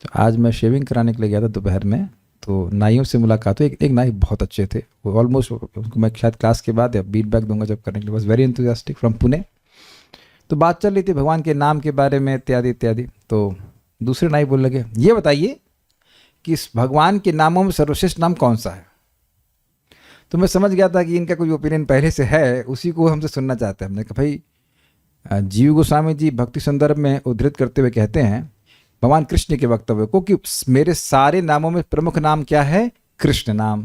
तो आज मैं शेविंग कराने के लिए गया था दोपहर में, तो नाइयों से मुलाकात हुई। एक नाई बहुत अच्छे थे, वो ऑलमोस्ट उनको मैं शायद क्लास के बाद या फीडबैक दूंगा जब करने के लिए, बस वेरी एंथुसियास्टिक फ्रॉम पुणे। तो बात चल रही थी भगवान के नाम के बारे में इत्यादि इत्यादि। तो दूसरे नाई बोलने लगे, ये बताइए कि इस भगवान के नामों में सर्वश्रेष्ठ नाम कौन सा है। तो मैं समझ गया था कि इनका कोई ओपिनियन पहले से है, उसी को हमसे सुनना चाहते हैं। हमने कहा भाई, जीव गोस्वामी जी भक्ति संदर्भ में उद्धृत करते हुए कहते हैं भगवान कृष्ण के वक्तव्य को कि मेरे सारे नामों में प्रमुख नाम क्या है, कृष्ण नाम।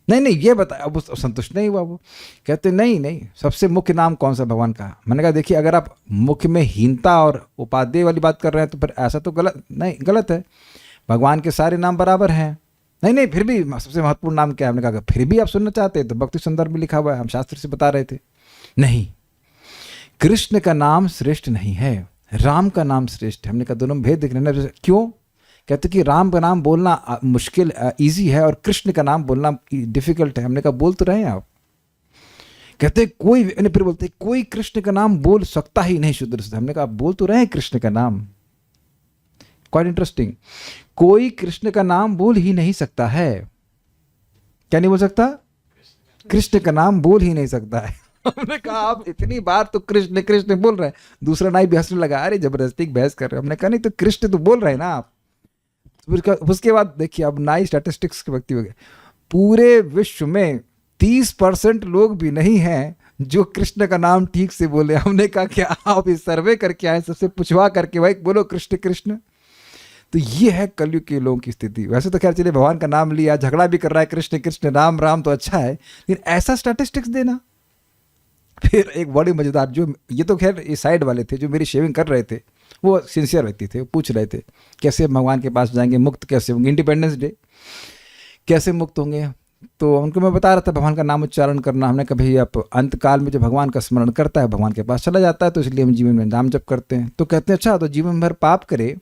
नहीं नहीं ये बता, अब संतुष्ट नहीं हुआ। वो कहते नहीं नहीं, सबसे मुख्य नाम कौन सा भगवान का। मैंने कहा देखिए, अगर आप मुख्य में हीनता और उपादेय वाली बात कर रहे हैं तो फिर ऐसा तो गलत नहीं, गलत है। भगवान के सारे नाम बराबर हैं। नहीं नहीं, फिर भी सबसे महत्वपूर्ण नाम क्या है। हमने कहा फिर भी आप सुनना चाहते हैं तो भक्ति संदर्भ में लिखा हुआ है, हम शास्त्र से बता रहे थे। नहीं, कृष्ण का नाम श्रेष्ठ नहीं है, राम का नाम श्रेष्ठ है। हमने कहा दोनों में भेद दिख रहे हैं। क्यों? कहते कि राम का नाम बोलना मुश्किल इजी है और कृष्ण का नाम बोलना डिफिकल्ट है। हमने कहा बोल तो रहे हैं आप। कहते कोई, फिर बोलते कोई कृष्ण का नाम बोल सकता ही नहीं शुद्ध से। हमने कहा बोल तो रहे हैं कृष्ण का नाम। क्वाइट इंटरेस्टिंग, कोई कृष्ण का नाम बोल ही नहीं सकता है। क्या नहीं बोल सकता? कृष्ण का नाम बोल ही नहीं सकता है। हमने कहा आप इतनी बार तो कृष्ण कृष्ण बोल रहे हैं। दूसरा नाई भी हंसने लगा, अरे जबरदस्ती बहस कर रहे हैं। हमने कहा नहीं तो कृष्ण तो बोल रहे हैं ना आप। उसके बाद देखिए, अब नाई स्टैटिस्टिक्स के व्यक्ति हो गए। पूरे विश्व में 30% लोग भी नहीं हैं जो कृष्ण का नाम ठीक से बोले। हमने कहा क्या आप इस सर्वे करके आए, सबसे पूछवा करके भाई बोलो कृष्ण कृष्ण। तो ये है कलयुग के लोगों की स्थिति। वैसे तो खैर चलिए, भगवान का नाम लिया, झगड़ा भी कर रहा है कृष्ण कृष्ण राम राम तो अच्छा है, लेकिन ऐसा स्टैटिस्टिक्स देना। फिर एक बड़ी मजेदार, जो ये तो खैर ये साइड वाले थे जो मेरी शेविंग कर रहे थे, वो सिंसियर व्यक्ति थे। वो पूछ रहे थे कैसे भगवान के पास जाएंगे, मुक्त कैसे होंगे, इंडिपेंडेंस डे कैसे मुक्त होंगे। तो उनको मैं बता रहा था भगवान का नाम उच्चारण करना। हमने कहा भाई आप अंत काल में जो भगवान का स्मरण करता है भगवान के पास चला जाता है, तो इसलिए हम जीवन में नाम जप करते हैं। तो कहते हैं अच्छा, तो जीवन भर पाप करे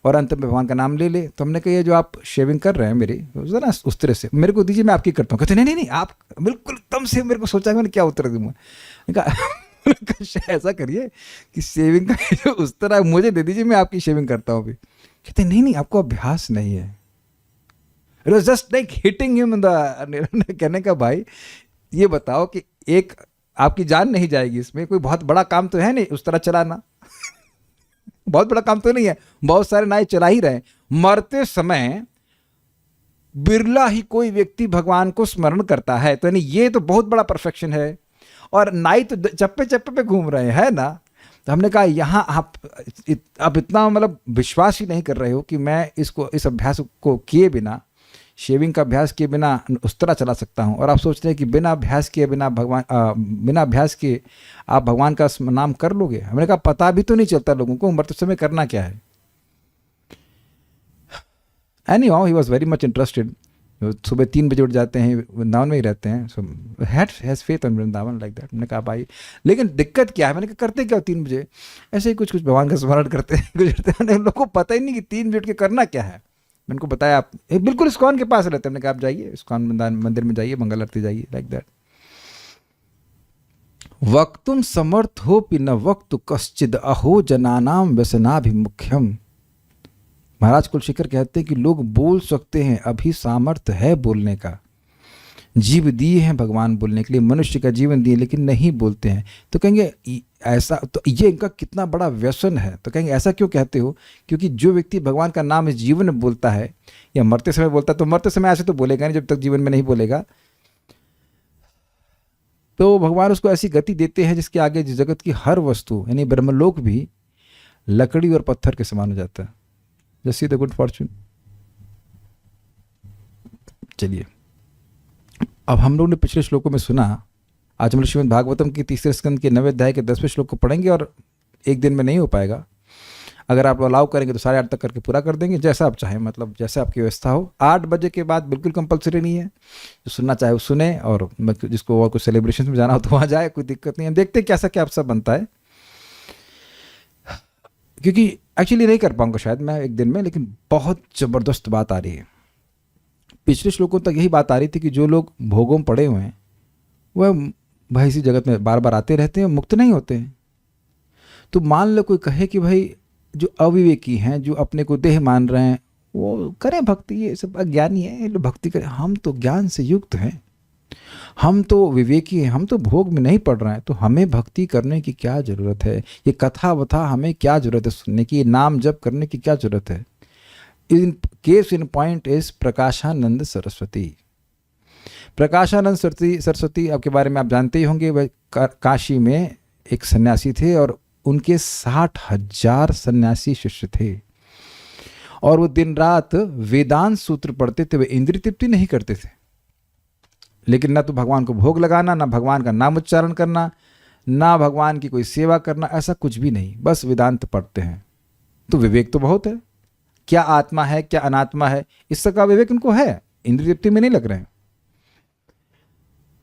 और अंत में भगवान का नाम ले ले। तो हमने कहा ये जो आप शेविंग कर रहे हैं मेरी, ना उस तरह से मेरे को दीजिए, मैं आपकी करता हूँ। कहते नहीं नहीं नहीं, आप बिल्कुल एकदम से। मेरे को सोचा मैंने क्या उत्तर दूंगा। ऐसा करिए कि शेविंग का उस तरह मुझे दे दीजिए, मैं आपकी शेविंग करता हूँ अभी। कहते नहीं नहीं, आपको अभ्यास नहीं है। It was just like hitting him in the. कहने का भाई ये बताओ कि एक आपकी जान नहीं जाएगी इसमें, कोई बहुत बड़ा काम तो है नहीं उस तरह चलाना। बहुत बड़ा काम तो नहीं है, बहुत सारे नाई चला ही रहे। मरते समय बिरला ही कोई व्यक्ति भगवान को स्मरण करता है, तो यानी ये तो बहुत बड़ा परफेक्शन है। और नाई तो चप्पे चप्पे पे घूम रहे हैं, है ना। तो हमने कहा यहाँ आप इतना मतलब विश्वास ही नहीं कर रहे हो कि मैं इस अभ्यास को किए बिना, शेविंग का अभ्यास किए बिना उस तरह चला सकता हूँ। और आप सोच रहे हैं कि बिना अभ्यास किए, बिना अभ्यास किए आप भगवान का नाम कर लोगे। हमने कहा पता भी तो नहीं चलता लोगों को मरते समय करना क्या है। Anyhow, he was very much interested. सुबह 3 बजे उठ जाते हैं, वृंदावन में ही रहते हैं। So has faith on Vrindavan like that. मैंने कहा भाई लेकिन दिक्कत क्या है। मैंने कहा करते क्या 3 बजे? ऐसे ही कुछ कुछ भगवान का स्मरण करते हैं, गुजरते हैं। लोगों को पता ही नहीं कि 3 बजे उठ के करना क्या है। मैंने उनको बताया आप बिल्कुल इस्कॉन के पास रहते हैं। मैंने कहा आप जाइए इस्कॉन मंदिर में जाइए, मंगल आरती जाइए, लाइक दैट। वक्तुम समर्थोपि न वक्तु कश्चिद अहो जनानाम व्यसनाभिमुख्यम। महाराज कुलशेखर कहते हैं कि लोग बोल सकते हैं, अभी सामर्थ्य है बोलने का। जीव दिए हैं भगवान बोलने के लिए, मनुष्य का जीवन दिए, लेकिन नहीं बोलते हैं। तो कहेंगे ऐसा, तो ये इनका कितना बड़ा व्यसन है। तो कहेंगे ऐसा क्यों कहते हो? क्योंकि जो व्यक्ति भगवान का नाम इस जीवन में बोलता है या मरते समय बोलता है, तो मरते समय ऐसे तो बोलेगा नहीं जब तक जीवन में नहीं बोलेगा। तो भगवान उसको ऐसी गति देते हैं जिसके आगे जगत की हर वस्तु यानी ब्रह्मलोक भी लकड़ी और पत्थर के समान हो जाता है। Just see the good Fortune. चलिए, अब हम लोग ने पिछले श्लोकों में सुना, आज हम श्रीमद् भागवतम की 3रे स्कंद के 9वें अध्याय के 10वें श्लोक को पढ़ेंगे। और एक दिन में नहीं हो पाएगा, अगर आप अलाउ करेंगे तो 8:30 तक करके पूरा कर देंगे, जैसा आप चाहें, मतलब जैसा आपकी व्यवस्था हो। 8 बजे के बाद बिल्कुल कंपलसरी नहीं है, जो सुनना चाहे वो सुने, और जिसको और कुछ सेलिब्रेशन में जाना हो तो वहाँ जाए, कोई दिक्कत नहीं है। देखते कैसा क्या सब बनता है, क्योंकि एक्चुअली नहीं कर पाऊंगा शायद मैं एक दिन में, लेकिन बहुत ज़बरदस्त बात आ रही है। पिछले श्लोकों तक यही बात आ रही थी कि जो लोग भोगों में पड़े हुए हैं वह भाई इसी जगत में बार बार आते रहते हैं, मुक्त नहीं होते हैं। तो मान लो कोई कहे कि भाई जो अविवेकी हैं, जो अपने को देह मान रहे हैं, वो करें भक्ति, ये सब अज्ञानी है, ये लोग भक्ति करें। हम तो ज्ञान से युक्त हैं, हम तो विवेकी हैं, हम तो भोग में नहीं पड़ रहे हैं, तो हमें भक्ति करने की क्या ज़रूरत है? ये कथा वथा हमें क्या ज़रूरत है सुनने की? ये नाम जप करने की क्या ज़रूरत है? In case in point is Prakashananda Saraswati. Prakashananda Saraswati आपके बारे में आप जानते ही होंगे। वह काशी में एक सन्यासी थे और उनके 60,000 सन्यासी शिष्य थे, और वो दिन रात वेदांत सूत्र पढ़ते थे। वे इंद्रिय तृप्ति नहीं करते थे, लेकिन ना तो भगवान को भोग लगाना, ना भगवान का नाम उच्चारण करना, ना भगवान की कोई सेवा करना, ऐसा कुछ भी नहीं, बस वेदांत पढ़ते हैं। तो विवेक तो बहुत है, क्या आत्मा है क्या अनात्मा है इसका विवेक उनको है, इंद्रिय तृप्ति में नहीं लग रहे हैं।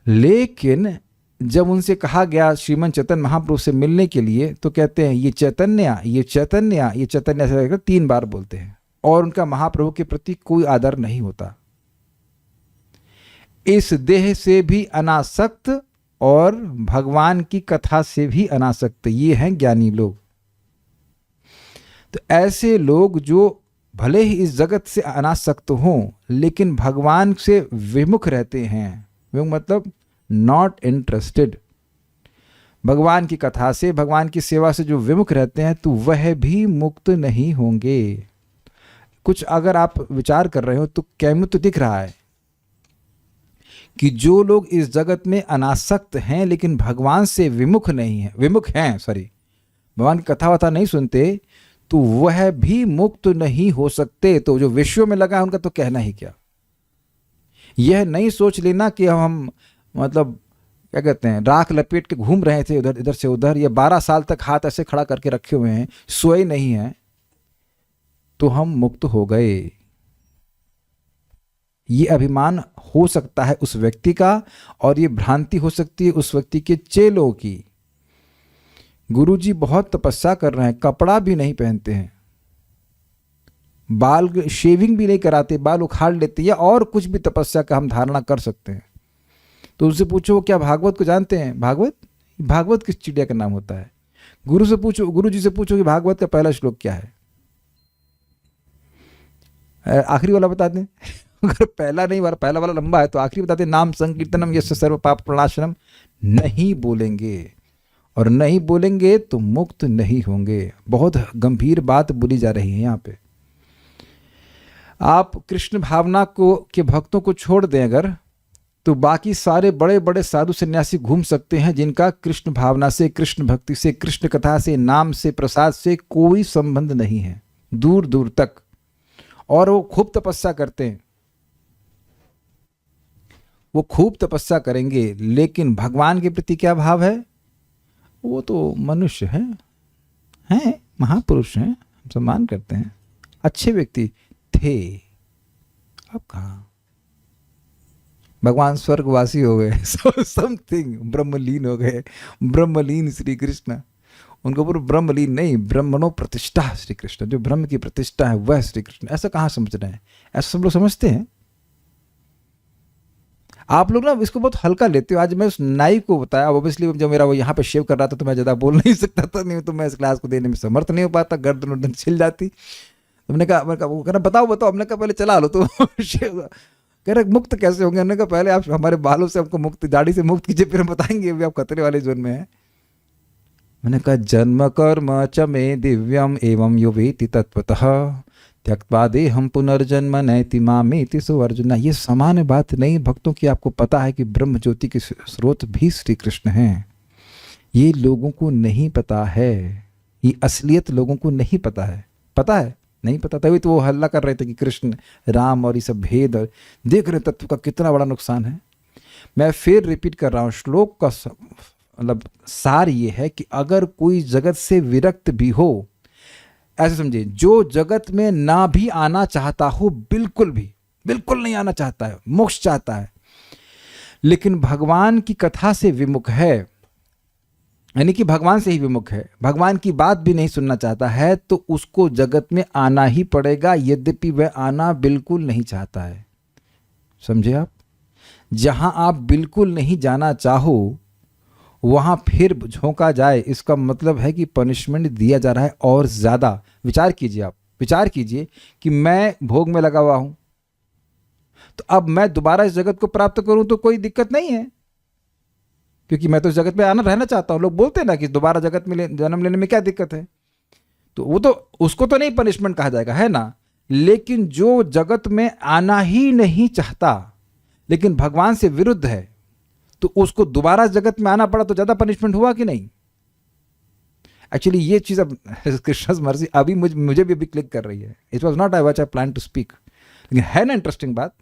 लेकिन जब उनसे कहा गया श्रीमन चैतन्य महाप्रभु से मिलने के लिए, तो कहते हैं ये चैतन्य, ये चैतन्य, ये चैतन्य, ऐसा 3 बार बोलते हैं, और उनका महाप्रभु के प्रति कोई आदर नहीं होता। इस देह से भी अनासक्त और भगवान की कथा से भी अनासक्त, ये हैं ज्ञानी लोग। तो ऐसे लोग जो भले ही इस जगत से अनासक्त हों, लेकिन भगवान से विमुख रहते हैं, विमुख मतलब नॉट इंटरेस्टेड, भगवान की कथा से, भगवान की सेवा से जो विमुख रहते हैं, तो वह भी मुक्त नहीं होंगे। कुछ अगर आप विचार कर रहे हो तो कैमु तो दिख रहा है कि जो लोग इस जगत में अनासक्त हैं लेकिन भगवान से विमुख नहीं है, विमुख हैं, भगवान की कथा वथा नहीं सुनते, तो वह भी मुक्त नहीं हो सकते। तो जो विश्व में लगा है उनका तो कहना ही क्या। यह नहीं सोच लेना कि हम मतलब क्या कहते हैं, राख लपेट के घूम रहे थे उधर इधर से उधर, या 12 साल तक हाथ ऐसे खड़ा करके रखे हुए हैं, सोए नहीं हैं, तो हम मुक्त हो गए। ये अभिमान हो सकता है उस व्यक्ति का, और ये भ्रांति हो सकती है उस व्यक्ति के चेलों की। गुरुजी बहुत तपस्या कर रहे हैं, कपड़ा भी नहीं पहनते हैं, बाल शेविंग भी नहीं कराते, बाल उखाड़ लेते, या और कुछ भी तपस्या का हम धारणा कर सकते हैं। तो उनसे पूछो क्या भागवत को जानते हैं? भागवत किस चिड़िया का नाम होता है? गुरु जी से पूछो कि भागवत का पहला श्लोक क्या है? आखिरी वाला बता दें। अगर पहला नहीं, पहला वाला लंबा है तो आखिरी बता दें, नाम संकीर्तनम यस्य सर्व पाप प्रणाशनम। नहीं बोलेंगे, और नहीं बोलेंगे तो मुक्त नहीं होंगे। बहुत गंभीर बात बोली जा रही है यहाँ पे। आप कृष्ण भावना को के भक्तों को छोड़ दें अगर, तो बाकी सारे बड़े बड़े साधु सन्यासी घूम सकते हैं जिनका कृष्ण भावना से, कृष्ण भक्ति से, कृष्ण कथा से, नाम से, प्रसाद से कोई संबंध नहीं है, दूर दूर तक। और वो खूब तपस्या करते हैं, वो खूब तपस्या करेंगे, लेकिन भगवान के प्रति क्या भाव है? वो तो मनुष्य हैं, महापुरुष हैं, हम सम्मान करते हैं, अच्छे व्यक्ति थे, अब कहाँ? भगवान स्वर्गवासी हो गए, समथिंग ब्रह्मलीन हो गए, ब्रह्मलीन श्री कृष्ण। उनको पूरा ब्रह्मलीन नहीं, ब्रह्मणो प्रतिष्ठा श्री कृष्ण, जो ब्रह्म की प्रतिष्ठा है वह श्री कृष्ण। ऐसा कहाँ समझ रहे हैं? ऐसा सब लोग समझते हैं। आप लोग ना इसको बहुत हल्का लेते हो। आज मैं उस नाई को बताया, ऑब्वियसली जब मेरा वो यहाँ पे शेव कर रहा था तो मैं ज़्यादा बोल नहीं सकता था, नहीं तो मैं इस क्लास को देने में समर्थ नहीं हो पाता, गर्दन वर्दन छिल जाती। तो मैंने कहा वो कह रहा बताओ। हमने कहा पहले चला लो। तो कह रहे मुक्त कैसे होंगे? हमने कहा पहले आप हमारे बालों से हमको मुक्त, दाढ़ी से मुक्त कीजिए, फिर हम बताएंगे अभी आप खतरे वाले जोन में हैं। मैंने कहा जन्म कर्म च मे दिव्यम एवं यो वेति तत्वतः त्यक्त्वा देहं पुनर्जन्म नैति मामेति सो अर्जुन। ये सामान्य बात नहीं भक्तों की। आपको पता है कि ब्रह्म ज्योति के स्रोत भी श्री कृष्ण हैं। ये लोगों को नहीं पता है, ये असलियत लोगों को नहीं पता है। पता है? नहीं पता। तभी तो वो हल्ला कर रहे थे कि कृष्ण राम और ये सब भेद, और देख रहे तत्व का कितना बड़ा नुकसान है। मैं फिर रिपीट कर रहा हूँ, श्लोक का मतलब सार ये है कि अगर कोई जगत से विरक्त भी हो, ऐसे समझिए, जो जगत में ना भी आना चाहता हो, बिल्कुल नहीं आना चाहता है, मोक्ष चाहता है, लेकिन भगवान की कथा से विमुख है, यानी कि भगवान से ही विमुख है, भगवान की बात भी नहीं सुनना चाहता है, तो उसको जगत में आना ही पड़ेगा, यद्यपि वह आना बिल्कुल नहीं चाहता है। समझे आप? जहां आप बिल्कुल नहीं जाना चाहो वहाँ फिर झोंका जाए, इसका मतलब है कि पनिशमेंट दिया जा रहा है और ज़्यादा। विचार कीजिए, आप विचार कीजिए कि मैं भोग में लगा हुआ हूँ, तो अब मैं दोबारा इस जगत को प्राप्त करूँ तो कोई दिक्कत नहीं है, क्योंकि मैं तो इस जगत में आना रहना चाहता हूँ। लोग बोलते हैं ना कि दोबारा जगत में जन्म लेने में क्या दिक्कत है, तो वो तो उसको तो नहीं पनिशमेंट कहा जाएगा, है ना। लेकिन जो जगत में आना ही नहीं चाहता लेकिन भगवान से विरुद्ध है, तो उसको दोबारा जगत में आना पड़ा, तो ज्यादा पनिशमेंट हुआ कि नहीं। एक्चुअली ये चीज अब कृष्णस मर्जी अभी मुझे भी अभी क्लिक कर रही है। It was not I what I plan to speak, लेकिन है ना इंटरेस्टिंग बात।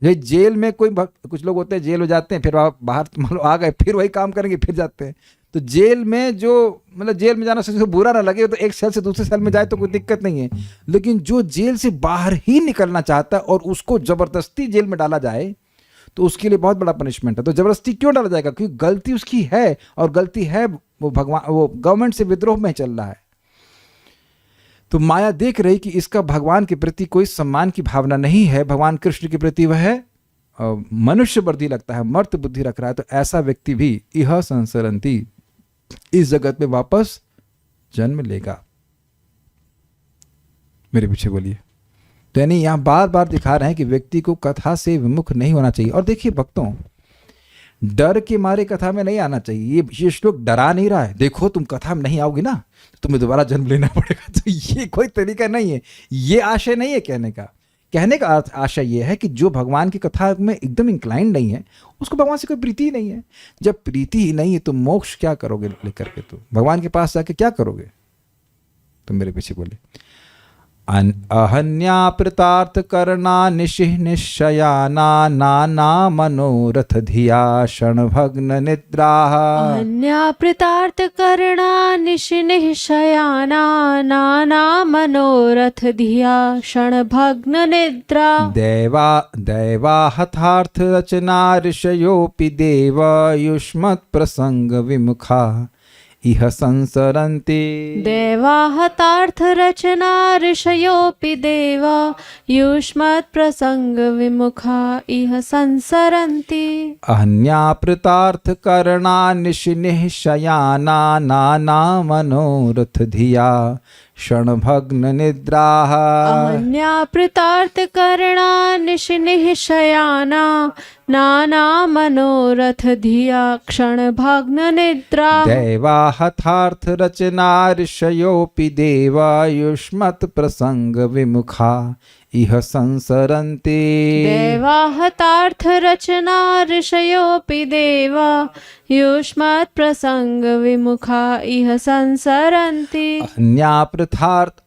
ये जेल में कुछ लोग होते हैं, जेल हो जाते हैं, फिर बाहर मतलब आ गए, फिर वही काम करेंगे, फिर जाते हैं। तो जेल में जो मतलब जेल में जाना सबसे बुरा ना लगे, तो एक सेल से दूसरे सेल में जाए तो कोई दिक्कत नहीं है, लेकिन जो जेल से बाहर ही निकलना चाहता है और उसको जबरदस्ती जेल में डाला जाए, तो उसके लिए बहुत बड़ा पनिशमेंट है। तो जबरदस्ती क्यों डाला जाएगा, क्योंकि गलती उसकी है, और गलती है वो गवर्नमेंट से विद्रोह में चल रहा है। तो माया देख रही कि इसका भगवान के प्रति कोई सम्मान की भावना नहीं है, भगवान कृष्ण के प्रति वह मनुष्य वर्दी लगता है, मर्त बुद्धि रख रहा है, तो ऐसा व्यक्ति भी इह संसरंती, इस जगत में वापस जन्म लेगा। मेरे पीछे बोलिए। तो यानी यहां बार बार दिखा रहे हैं कि व्यक्ति को कथा से विमुख नहीं होना चाहिए। और देखिए भक्तों, डर के मारे कथा में नहीं आना चाहिए। ये श्लोक डरा नहीं रहा है, देखो तुम कथा में नहीं आओगे ना तो तुम्हें दोबारा जन्म लेना पड़ेगा। तो ये कोई तरीका नहीं है, ये आशय नहीं है कहने का। कहने का अर्थ आशय ये है कि जो भगवान की कथा में एकदम इंक्लाइंड नहीं है, उसको भगवान से कोई प्रीति ही नहीं है। जब प्रीति ही नहीं है तो मोक्ष क्या करोगे लेकर के, तो भगवान के पास जाके क्या करोगे। तो मेरे पीछे बोले, अहन्या प्रतार्थ करना निशिह निश्चयाना नाना मनोरथ धिया क्षण भग्न निद्रा। अहन्या प्रतार्थ करना निशिह निश्चयाना नाना मनोरथ धिया क्षण भग्न निद्रा। दैवा हथार्थ रचना ऋषयोपि देव युष्मत् प्रसंग विमुखा इह संसरन्ति। देवाहतार्थ रचना ऋषयोपि देवा युष्मत् प्रसंग विमुखा इह संसरन्ति। अहन्या प्रतार्थ करना निशिनिः शयाना नाना मनोरथ धिया क्षण भग्न निद्राः। अहन्या प्रतार्थ करना निशिनिः शयाना नाना मनोरथ धिया क्षण भग्न निद्रा। दैवा हथार्थ रचना ऋषयोपि देवा युष्मत् प्रसंग विमुखा इह संसरन्ति। देवाहतार्थ रचना ऋषयोपि देवा युष्मत् प्रसंग विमुखा इह संसरन्ति। अहन्या प्रतार्थ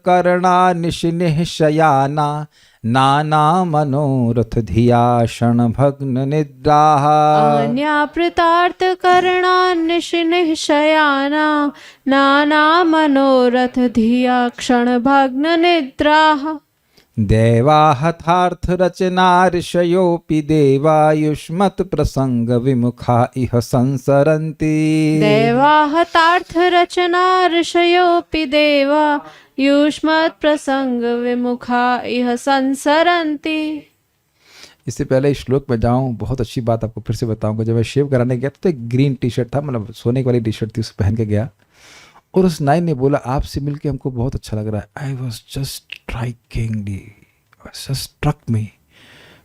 करना निशिनिः शयाना नाना मनोरथ धिया क्षण भग्न निद्राः। अहन्या प्रतार्थ करना निशिनिः शयाना नाना मनोरथ धिया क्षण भग्न निद्राः। देवा हथार्थ रचना ऋषयोपि देवा युष्मत् प्रसंग विमुखा इह संसरन्ति। देवाहतार्थ रचना ऋषयोपि देवा युष्मत् प्रसंग विमुखा इह संसरन्ति। इससे पहले इस श्लोक में जाऊं, बहुत अच्छी बात आपको फिर से बताऊंगा। जब मैं शेव कराने गया तो एक ग्रीन टी शर्ट था, मतलब सोने वाली टी शर्ट थी, उसे पहन के गया और उस नाई ने बोला आपसे मिलके हमको बहुत अच्छा लग रहा है। I was just struck me.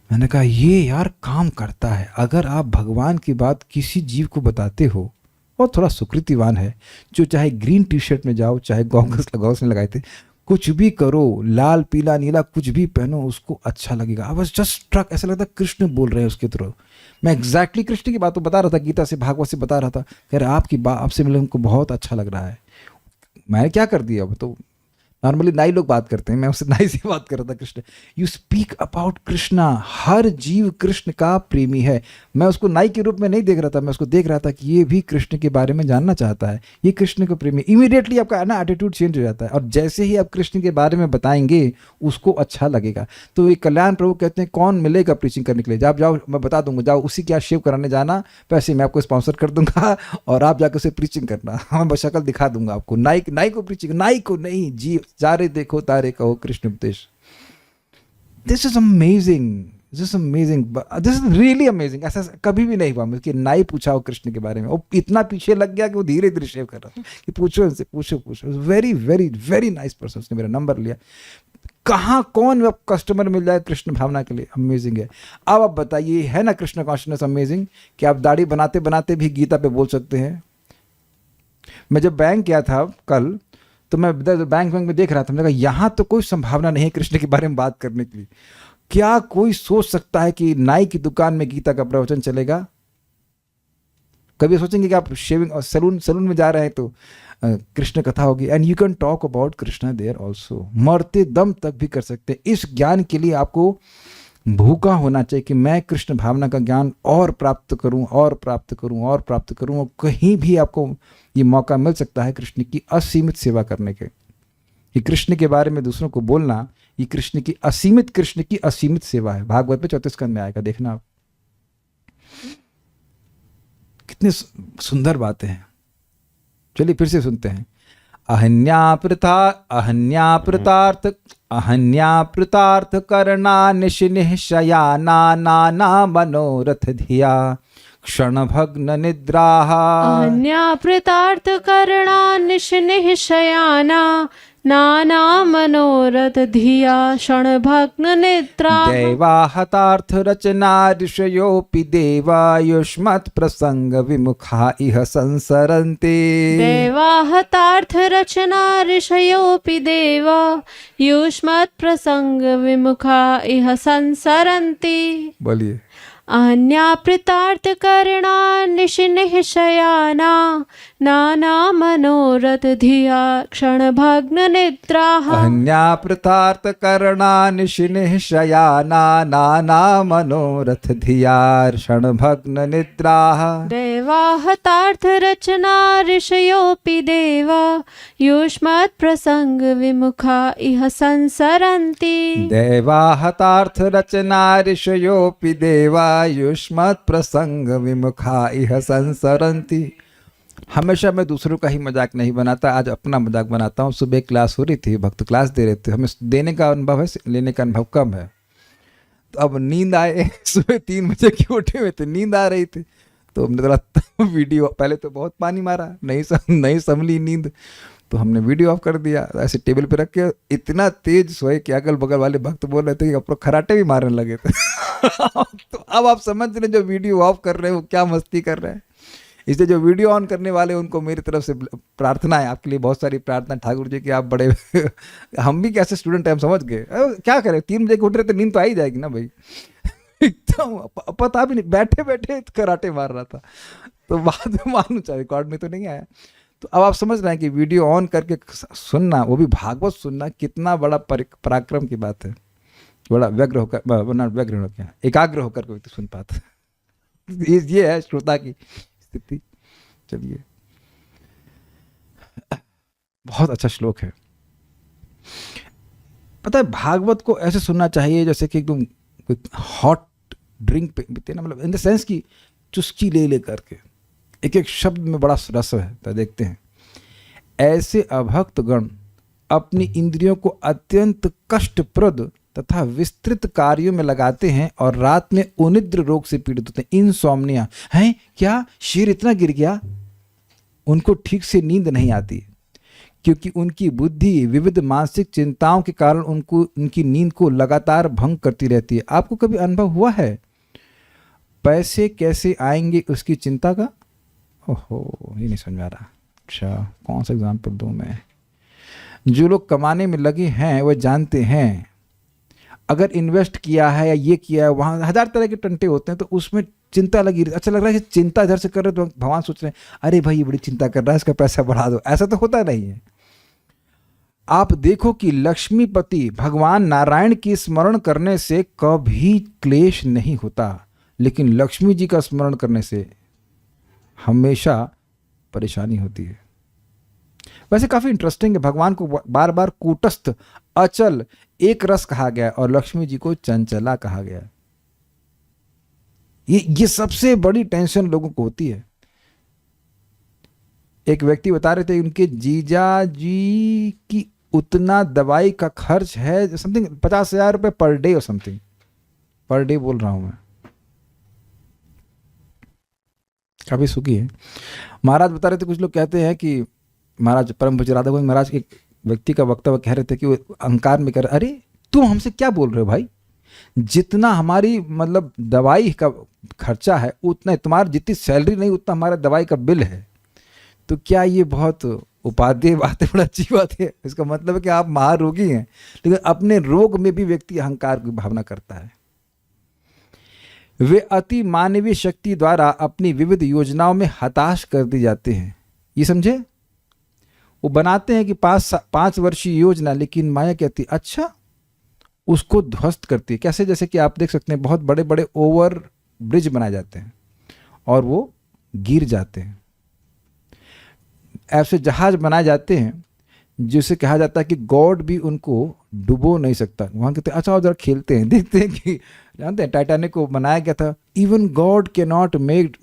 मैंने कहा ये यार काम करता है। अगर आप भगवान की बात किसी जीव को बताते हो और थोड़ा सुकृतिवान है, जो चाहे ग्रीन टी शर्ट में जाओ, चाहे गॉगल्स लगाओ, उसने लगाए थे, कुछ भी करो, लाल पीला नीला कुछ भी पहनो, उसको अच्छा लगेगा। आई वॉज जस्ट स्ट्रक, ऐसा लगता कृष्ण बोल रहे हैं उसके थ्रू। मैं एग्जैक्टली कृष्ण की बात बता रहा था, गीता से भागवत से बता रहा था। कह रहे आपकी बात आपसे मिले हमको बहुत अच्छा लग रहा है। मैंने क्या कर दिया, अब तो नॉर्मली नाई लोग बात करते हैं, मैं उससे नाई से बात कर रहा था। Krishna, you speak about Krishna. हर जीव कृष्ण का प्रेमी है। मैं उसको नाई के रूप में नहीं देख रहा था, मैं उसको देख रहा था कि ये भी कृष्ण के बारे में जानना चाहता है, ये कृष्ण का प्रेमी। इमीडिएटली आपका ना एटीट्यूड चेंज हो जाता है, और जैसे ही आप कृष्ण के बारे में बताएंगे उसको अच्छा लगेगा। तो ये कल्याण प्रभु कहते हैं कौन मिलेगा प्रीचिंग करने के लिए, जब जाओ मैं बता दूंगा, जाओ उसी क्या शेव कराने जाना, पैसे मैं आपको स्पॉन्सर कर दूंगा और आप जाकर उसे प्रीचिंग करना। मैं बस शक्ल दिखा दूंगा आपको। नाई को प्रीचिंग, नाई को नहीं, जी जा रहे देखो तारे कहो कृष्ण उपदेश। This is amazing. This amazing, this is really amazing. ऐसा कभी भी नहीं हुआ मुझे कि नाई पूछा हो कृष्ण के बारे में, वो इतना पीछे लग गया कि वो धीरे धीरे शेव कर रहा था कि पूछो इनसे, पूछो पूछो। Very very very nice person. उसने मेरा नंबर लिया। कहाँ कौन कस्टमर मिल जाए कृष्ण भावना के लिए, अमेजिंग है। अब आप बताइए, है ना कृष्ण कॉन्शियसनेस अमेजिंग कि आप दाढ़ी बनाते बनाते भी गीता पे बोल सकते हैं। मैं जब बैंक गया था कल, तो मैं बैंक में देख रहा था, मैंने कहा यहाँ तो कोई संभावना नहीं है कृष्ण के बारे में बात करने के लिए। क्या कोई सोच सकता है कि नाई की दुकान में गीता का प्रवचन चलेगा? कभी सोचेंगे कि आप शेविंग और सलून में जा रहे हैं तो कृष्ण कथा होगी, and you can talk about Krishna there also. मरते दम तक भी कर सकते हैं। इस ज्ञान के लिए आपको भूखा होना चाहिए कि मैं कृष्ण भावना का ज्ञान और प्राप्त करूं और प्राप्त करूं और प्राप्त करूं। और कहीं भी आपको ये मौका मिल सकता है कृष्ण की असीमित सेवा करने के। ये कृष्ण के बारे में दूसरों को बोलना, ये कृष्ण की असीमित सेवा है। भागवत में 34 स्कंद में आएगा, देखना आप। कितनी सुंदर बातें हैं। चलिए फिर से सुनते हैं। अहन्यापृतार्थ करना निशयाना नाना मनोरथ धिया क्षण भग्न निद्राः। अन्यापृतार्थ करणा निशयाना नाना मनोरथ धिया क्षण भग्न निद्रा। दैवाहतार्थ रचना ऋषयोऽपि देवा युष्मत् प्रसंग विमुखा इह संसरन्ति। दैवाहतार्थ रचना ऋषयोऽपि देवा युष्मत् प्रसंग विमुखा इह संसरन्ति। बोलिए। अन्यापृतार्थ करणा निशयाना नाना मनोरथ धिया क्षण भग्न निद्राः। अन्यापृतार्थ करणा निशयाना नाना मनोरथ धिया क्षण भग्न निद्राः। दैवाहतार्थ रचना ऋषयोऽपि देवा युष्मत् प्रसंग विमुखा इह संसरन्ति। दैवाहतार्थ रचना ऋषयोऽपि देवा युष्मत् प्रसंग विमुखा इह संसरन्ति। हमेशा मैं दूसरों का ही मजाक नहीं बनाता, आज अपना मजाक बनाता हूँ। सुबह क्लास हो रही थी, भक्त क्लास दे रहे थे, हमें देने का अनुभव है, लेने का अनुभव कम है। तो अब नींद आए, सुबह 3 बजे क्यों उठे हुए थे, नींद आ रही थी, तो हमने थोड़ा वीडियो, पहले तो बहुत पानी मारा, नहीं संभली नींद, तो हमने वीडियो ऑफ कर दिया, ऐसे टेबल पे रख के। इतना तेज सोए कि अगल बगल वाले भक्त बोल रहे थे कि अपने खराटे भी मारने लगे थे। तो अब आप समझ रहे जो वीडियो ऑफ कर रहे हैं वो क्या मस्ती कर रहे हैं। इसलिए जो वीडियो ऑन करने वाले उनको मेरी तरफ से प्रार्थना है, आपके लिए बहुत सारी प्रार्थना ठाकुर जी की। आप बड़े हम भी कैसे स्टूडेंट हैं, हम समझ गए। क्या करें, 3 बजे उठ रहे थे, नींद तो आ ही जाएगी ना भाई। एकदम पता भी नहीं, बैठे बैठे कराटे मार रहा था। तो बाद में मालूम चला, रिकॉर्ड में तो नहीं आया। तो अब आप समझ रहे हैं कि वीडियो ऑन करके सुनना, वो भी भागवत सुनना, कितना बड़ा पराक्रम की बात है। बड़ा व्यग्र होकर, व्यग्र होकर क्या, एकाग्र होकर कोई तो सुन पाता। ये है श्रोता की स्थिति। चलिए, बहुत अच्छा श्लोक है। पता है, भागवत को ऐसे सुनना चाहिए जैसे कि एकदम कोई हॉट ड्रिंक पीते ना, मतलब इन द सेंस की चुस्की ले ले करके, एक एक शब्द में बड़ा रस है। तो देखते हैं, ऐसे अभक्त गण अपनी इंद्रियों को अत्यंत कष्टप्रद तथा विस्तृत कार्यों में लगाते हैं और रात में उनिद्र रोग से पीड़ित होते हैं। इनसोम्निया हैं, क्या शेर इतना गिर गया? उनको ठीक से नींद नहीं आती क्योंकि उनकी बुद्धि विविध मानसिक चिंताओं के कारण उनकी नींद को लगातार भंग करती रहती है। आपको कभी अनुभव हुआ है पैसे कैसे आएंगे उसकी चिंता का? ओहो, ये नहीं समझ आ रहा। अच्छा, कौन सा एग्जाम्पल दूं मैं? जो लोग कमाने में लगे हैं वो जानते हैं, अगर इन्वेस्ट किया है या ये किया है, वहाँ 1000 तरह के टंटे होते हैं, तो उसमें चिंता लगी। अच्छा लग रहा है कि चिंता इधर से कर रहे, तो भगवान सोच रहे हैं अरे भाई ये बड़ी चिंता कर रहा है, इसका पैसा बढ़ा दो। ऐसा तो होता नहीं है। आप देखो कि लक्ष्मीपति भगवान नारायण की स्मरण करने से कभी क्लेश नहीं होता, लेकिन लक्ष्मी जी का स्मरण करने से हमेशा परेशानी होती है। वैसे काफी इंटरेस्टिंग है, भगवान को बार बार कूटस्थ, अचल, एक रस कहा गया और लक्ष्मी जी को चंचला कहा गया। ये सबसे बड़ी टेंशन लोगों को होती है। एक व्यक्ति बता रहे थे उनके जीजा जी की उतना दवाई का खर्च है, समथिंग 50,000 रुपए पर डे और समथिंग। पर डे बोल रहा हूँ मैं, काफ़ी सुखी है। महाराज बता रहे थे, कुछ लोग कहते हैं कि महाराज परम पूज्य राधा गोविंद महाराज एक व्यक्ति का वक्तव्य कह रहे थे कि वो अहंकार में कह रहे, अरे तुम हमसे क्या बोल रहे हो भाई, जितना हमारी मतलब दवाई का खर्चा है उतना, तुम्हारी जितनी सैलरी नहीं उतना हमारा दवाई का बिल है, तो क्या ये बहुत उपादेय बात है, बड़ा अच्छी बात है। इसका मतलब है कि आप महारोगी हैं, लेकिन अपने रोग में भी व्यक्ति अहंकार की भावना करता है। वे अति मानवीय शक्ति द्वारा अपनी विविध योजनाओं में हताश कर दी जाते हैं। ये समझे, वो बनाते हैं कि 5 वर्षीय योजना, लेकिन माया कहती अच्छा, उसको ध्वस्त करती है। कैसे? जैसे कि आप देख सकते हैं बहुत बड़े बड़े ओवर ब्रिज बनाए जाते हैं और वो गिर जाते हैं। ऐसे जहाज बनाए जाते हैं जिसे कहा जाता है कि गॉड भी उनको डुबो नहीं सकता। वहाँ कहते हैं अच्छा जरा खेलते हैं, देखते हैं कि, जानते हैं टाइटैनिक को बनाया गया था, even god can not make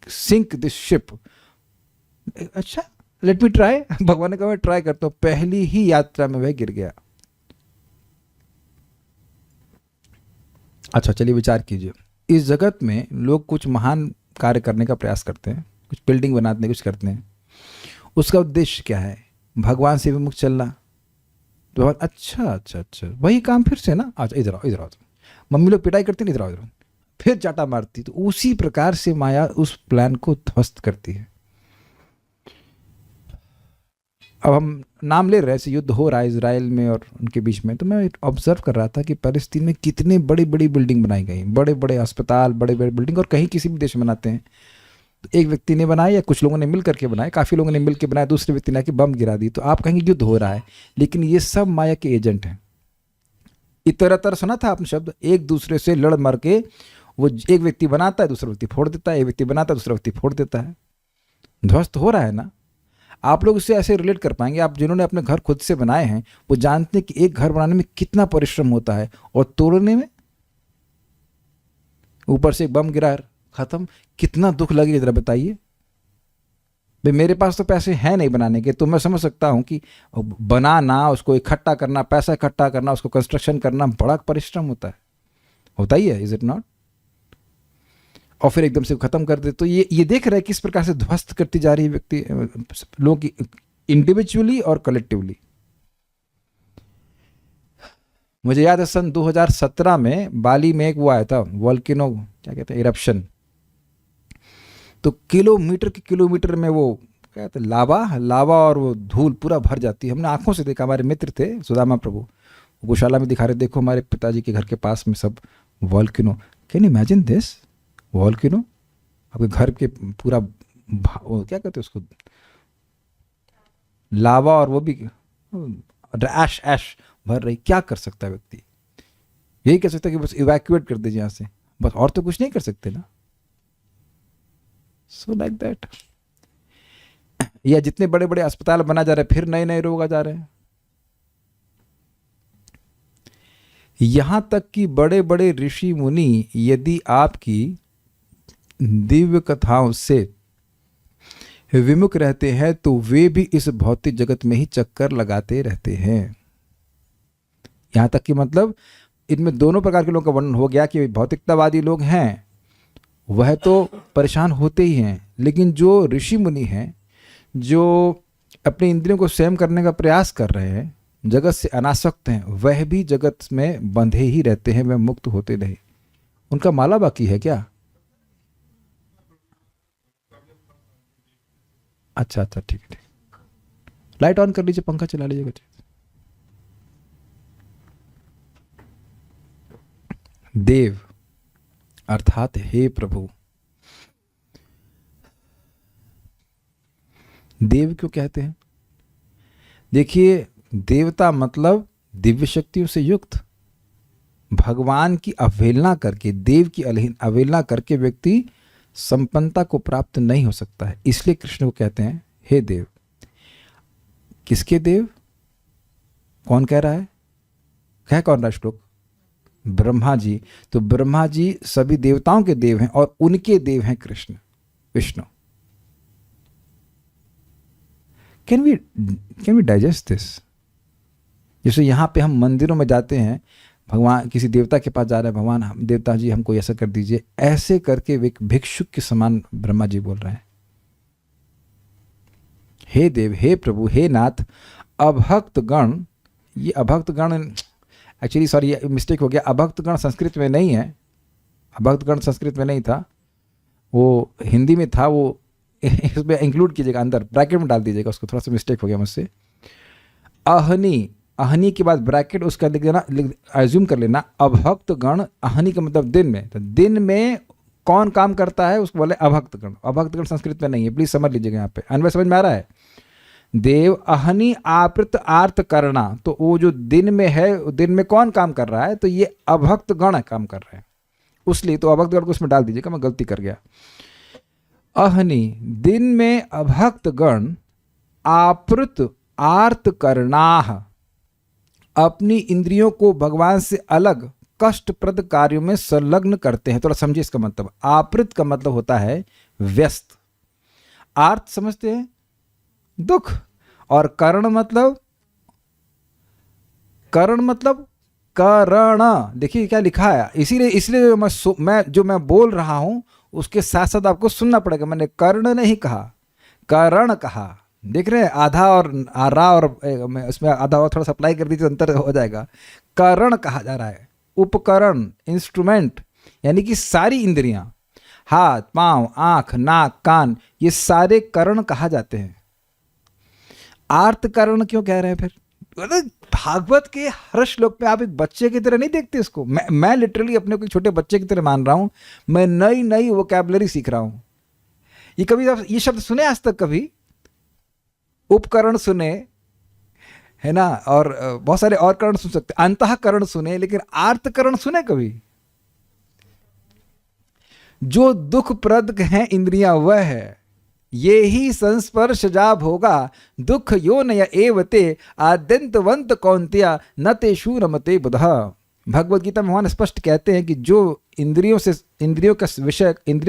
sink this ship. अच्छा लेट मी ट्राई, भगवान ने कहा मैं ट्राई करता हूँ, पहली ही यात्रा में वह गिर गया। अच्छा चलिए विचार कीजिए, इस जगत में लोग कुछ महान कार्य करने का प्रयास करते हैं, कुछ बिल्डिंग बनाते हैं, कुछ करते हैं, उसका उद्देश्य क्या है? भगवान से विमुख चलना। तो अच्छा वही काम फिर से ना, अच्छा इधर आओ, मम्मी लोग पिटाई करती नहीं, इधर आओ, फिर चाटा मारती। तो उसी प्रकार से माया उस प्लान को ध्वस्त करती है। अब हम नाम ले रहे हैं, युद्ध हो रहा है इजराइल में और उनके बीच में, तो मैं ऑब्जर्व कर रहा था कि पैलेस्टीन में कितने बड़ी बड़ी बिल्डिंग बनाई गई, बड़े बड़े अस्पताल, बड़े बड़े बिल्डिंग, और कहीं किसी भी देश में बनाते हैं तो एक व्यक्ति ने बनाया या कुछ लोगों ने मिल करके बनाए, काफ़ी लोगों ने मिल के बनाया, दूसरे व्यक्ति ने आके बम गिरा दी। तो आप कहेंगे युद्ध हो रहा है, लेकिन ये सब माया के एजेंट हैं। इतरतर सुना था आपने शब्द, एक दूसरे से लड़ मर के वो एक व्यक्ति बनाता है, दूसरा व्यक्ति फोड़ देता है, एक व्यक्ति बनाता है, दूसरा व्यक्ति फोड़ देता है। ध्वस्त हो रहा है ना। आप लोग इससे ऐसे रिलेट कर पाएंगे, आप जिन्होंने अपने घर खुद से बनाए हैं वो जानते हैं कि एक घर बनाने में कितना परिश्रम होता है, और तोड़ने में ऊपर से एक बम गिरा खत्म, कितना दुख लगे जरा बताइए। भाई मेरे पास तो पैसे हैं नहीं बनाने के, तो मैं समझ सकता हूं कि बनाना, उसको इकट्ठा करना, पैसा इकट्ठा करना, उसको कंस्ट्रक्शन करना बड़ा परिश्रम होता ही है, इज इट नॉट? और फिर एकदम से खत्म कर दे। तो ये देख रहे हैं किस प्रकार से ध्वस्त करती जा रही है व्यक्ति लोगों की, इंडिविजुअली और कलेक्टिवली। मुझे याद है सन 2017 में बाली में एक वो आया था वॉल्केनो, क्या कहते हैं, इरप्शन। तो किलोमीटर में वो क्या कहते हैं, लावा और वो धूल पूरा भर जाती है। हमने आंखों से देखा, हमारे मित्र थे सुदामा प्रभु, गौशाला में दिखा रहे, देखो हमारे पिताजी के घर के पास में सब volcano. Can you imagine this volcano? आपके घर के पूरा क्या कहते हैं उसको, लावा और वो भी ऐश भर रही। क्या कर सकता है व्यक्ति? यही कह सकता है कि बस इवैक्यूएट कर दीजिए यहाँ से, बस, और तो कुछ नहीं कर सकते ना। So like that. या जितने बड़े बड़े अस्पताल बना जा रहे हैं, फिर नए नए रोग आ जा रहे हैं। यहां तक कि बड़े बड़े ऋषि मुनि यदि आपकी दिव्य कथाओं से विमुख रहते हैं तो वे भी इस भौतिक जगत में ही चक्कर लगाते रहते हैं। यहां तक कि मतलब इनमें दोनों प्रकार के लोगों का वर्णन हो गया कि भौतिकतावादी लोग हैं वह तो परेशान होते ही हैं, लेकिन जो ऋषि मुनि हैं, जो अपने इंद्रियों को संयम करने का प्रयास कर रहे हैं, जगत से अनासक्त हैं, वह भी जगत में बंधे ही रहते हैं, वह मुक्त होते नहीं। उनका माला बाकी है क्या? अच्छा ठीक है, लाइट ऑन कर लीजिए, पंखा चला लीजिएगा। देव अर्थात हे प्रभु। देव क्यों कहते हैं? देखिए, देवता मतलब दिव्य शक्तियों से युक्त। भगवान की अवहेलना करके, देव की अवहेलना करके व्यक्ति संपन्नता को प्राप्त नहीं हो सकता है। इसलिए कृष्ण को कहते हैं हे देव। किसके देव? कौन कह रहा है? कह कौन रहा श्लोक? ब्रह्मा जी। तो ब्रह्मा जी सभी देवताओं के देव हैं और उनके देव हैं Krishna, Vishnu. Can we digest this? जैसे यहां पे हम मंदिरों में जाते हैं, भगवान किसी देवता के पास जा रहे हैं, भगवान देवता जी हमको ऐसा कर दीजिए, ऐसे करके एक भिक्षुक के समान ब्रह्मा जी बोल रहे हैं। हे देव, हे प्रभु, हे नाथ, अभक्त गण, ये अभक्त गण एक्चुअली सॉरी ये मिस्टेक हो गया, अभक्त गण संस्कृत में नहीं है, अभक्त गण संस्कृत में नहीं था, वो हिंदी में था, वो इसमें इंक्लूड कीजिएगा, अंदर ब्रैकेट में डाल दीजिएगा उसको, थोड़ा सा मिस्टेक हो गया मुझसे। अहनी, अहनी के बाद ब्रैकेट उसका लिख देना, एज्यूम कर लेना, अभक्त गण, अहनी का मतलब दिन में, तो दिन में कौन काम करता है उसको बोले अभक्त गण। अभक्त गण संस्कृत में नहीं है, प्लीज समझ लीजिएगा यहाँ पे। अनवय समझ में आ रहा है? देव अहनी आपृत आर्त करना, तो वो जो दिन में है, दिन में कौन काम कर रहा है, तो ये अभक्त गण काम कर रहे हैं, उसलिए तो अभक्त गण को उसमें डाल दीजिएगा, मैं गलती कर गया। अहनी, दिन में अभक्त गण, आपृत आर्त करनाह, अपनी इंद्रियों को भगवान से अलग कष्टप्रद कार्यों में संलग्न करते हैं। थोड़ा समझिए इसका मतलब। आपृत का मतलब होता है व्यस्त, आर्त समझते हैं दुख, और करण मतलब, करण मतलब करण, देखिए क्या लिखा है, इसीलिए मैं जो मैं बोल रहा हूं उसके साथ साथ आपको सुनना पड़ेगा। मैंने कर्ण नहीं कहा, करण कहा। देख रहे हैं, आधा और रा और उसमें आधा और थोड़ा सप्लाई कर दीजिए, अंतर हो जाएगा। करण कहा जा रहा है, उपकरण, इंस्ट्रूमेंट, यानी कि सारी इंद्रियां, हाथ, पांव, आंख, नाक, कान, ये सारे करण कहा जाते हैं। आर्त करण क्यों कह रहे हैं फिर? भागवत के हर श्लोक पे आप एक बच्चे की तरह नहीं देखते इसको। मैं लिटरली अपने को छोटे बच्चे की तरह मान रहा हूं। मैं नई नई वोकैबुलरी सीख रहा हूं। ये कभी आप ये शब्द सुने आज तक? कभी उपकरण सुने है ना, और बहुत सारे और करण सुन सकते, अंतःकरण सुने, लेकिन आर्तकरण सुने कभी? जो दुखप्रद हैं इंद्रियां वह है, ये ही संस्पर्श जा भोगा, दुख यो नय एवते आद्यंतवंत कौंत्या न ते शूरमते बुधा। भगवद गीता में भगवान स्पष्ट कहते हैं कि जो इंद्रियों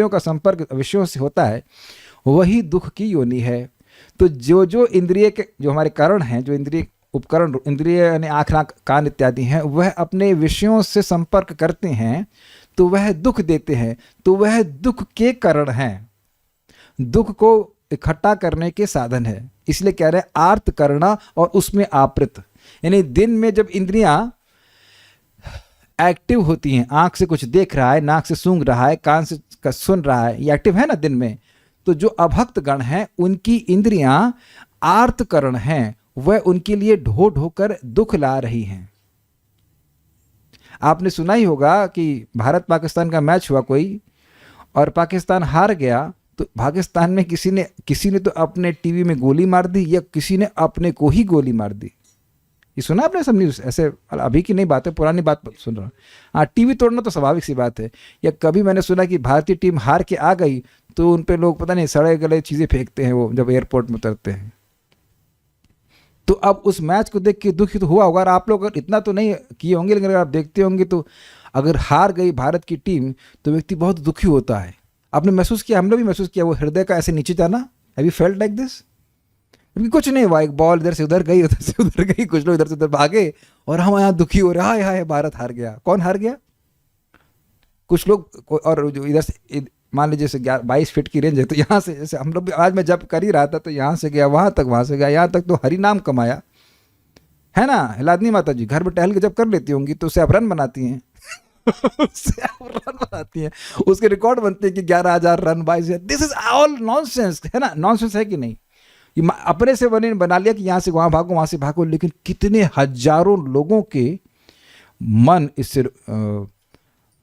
का संपर्क विषयों से होता है वही दुख की योनि है। तो जो इंद्रिय के, जो हमारे कारण हैं, जो इंद्रिय उपकरण, इंद्रिय यानी आँख, नाक, कान इत्यादि हैं, वह अपने विषयों से संपर्क करते हैं तो वह दुख देते हैं, तो वह दुख के कारण हैं, दुख को इकट्ठा करने के साधन है। इसलिए कह रहे हैं आर्त करना और उसमें आपृत, यानी दिन में जब इंद्रियां एक्टिव होती हैं, आंख से कुछ देख रहा है, नाक से सूंघ रहा है, कान से सुन रहा है, ये एक्टिव है ना दिन में, तो जो अभक्त गण हैं उनकी इंद्रियां आर्तकरण हैं, वह उनके लिए ढो ढोकर दुख ला रही हैं। आपने सुना ही होगा कि भारत पाकिस्तान का मैच हुआ कोई, और पाकिस्तान हार गया, तो पाकिस्तान में किसी ने तो अपने टीवी में गोली मार दी, या किसी ने अपने को ही गोली मार दी। ये सुना आपने सब न्यूज़? ऐसे अभी की नहीं बात है, पुरानी बात सुन रहा हूँ। हाँ, टीवी तोड़ना तो स्वाभाविक सी बात है। या कभी मैंने सुना कि भारतीय टीम हार के आ गई तो उन पे लोग पता नहीं सड़े गले चीज़ें फेंकते हैं वो जब एयरपोर्ट में उतरते हैं। तो अब उस मैच को देख के दुखी तो हुआ होगा। और आप लोग इतना तो नहीं किए होंगे, लेकिन अगर आप देखते होंगे तो अगर हार गई भारत की टीम तो व्यक्ति बहुत दुखी होता है। आपने महसूस किया, हम लोग भी महसूस किया, वो हृदय का ऐसे नीचे जाना। Have you felt like this? क्योंकि कुछ नहीं हुआ, एक बॉल इधर से उधर गई, उधर से उधर गई, कुछ लोग इधर से उधर भागे और हम यहाँ दुखी हो रहे, हाय हाय भारत हार गया। कौन हार गया? कुछ लोग। और जो इधर से मान लीजिए जैसे 22 फीट की रेंज है, तो यहाँ से जैसे हम लोग भी, आज मैं जब कर ही रहा था तो यहाँ से गया वहाँ तक, वहाँ से गया यहाँ तक, तो हरि नाम कमाया है ना। हिलादनी माता जी घर में टहल के जब कर लेती होंगी तो उससे आप रन बनाती हैं उससे आप रन बनाती हैं, उसके रिकॉर्ड बनते हैं कि 11,000 run, 22,000। This is all nonsense, है ना? नॉनसेंस है कि नहीं? ये अपने से बना लिया कि यहाँ से वहाँ भागो, वहाँ से भागो, लेकिन कितने हजारों लोगों के मन इससे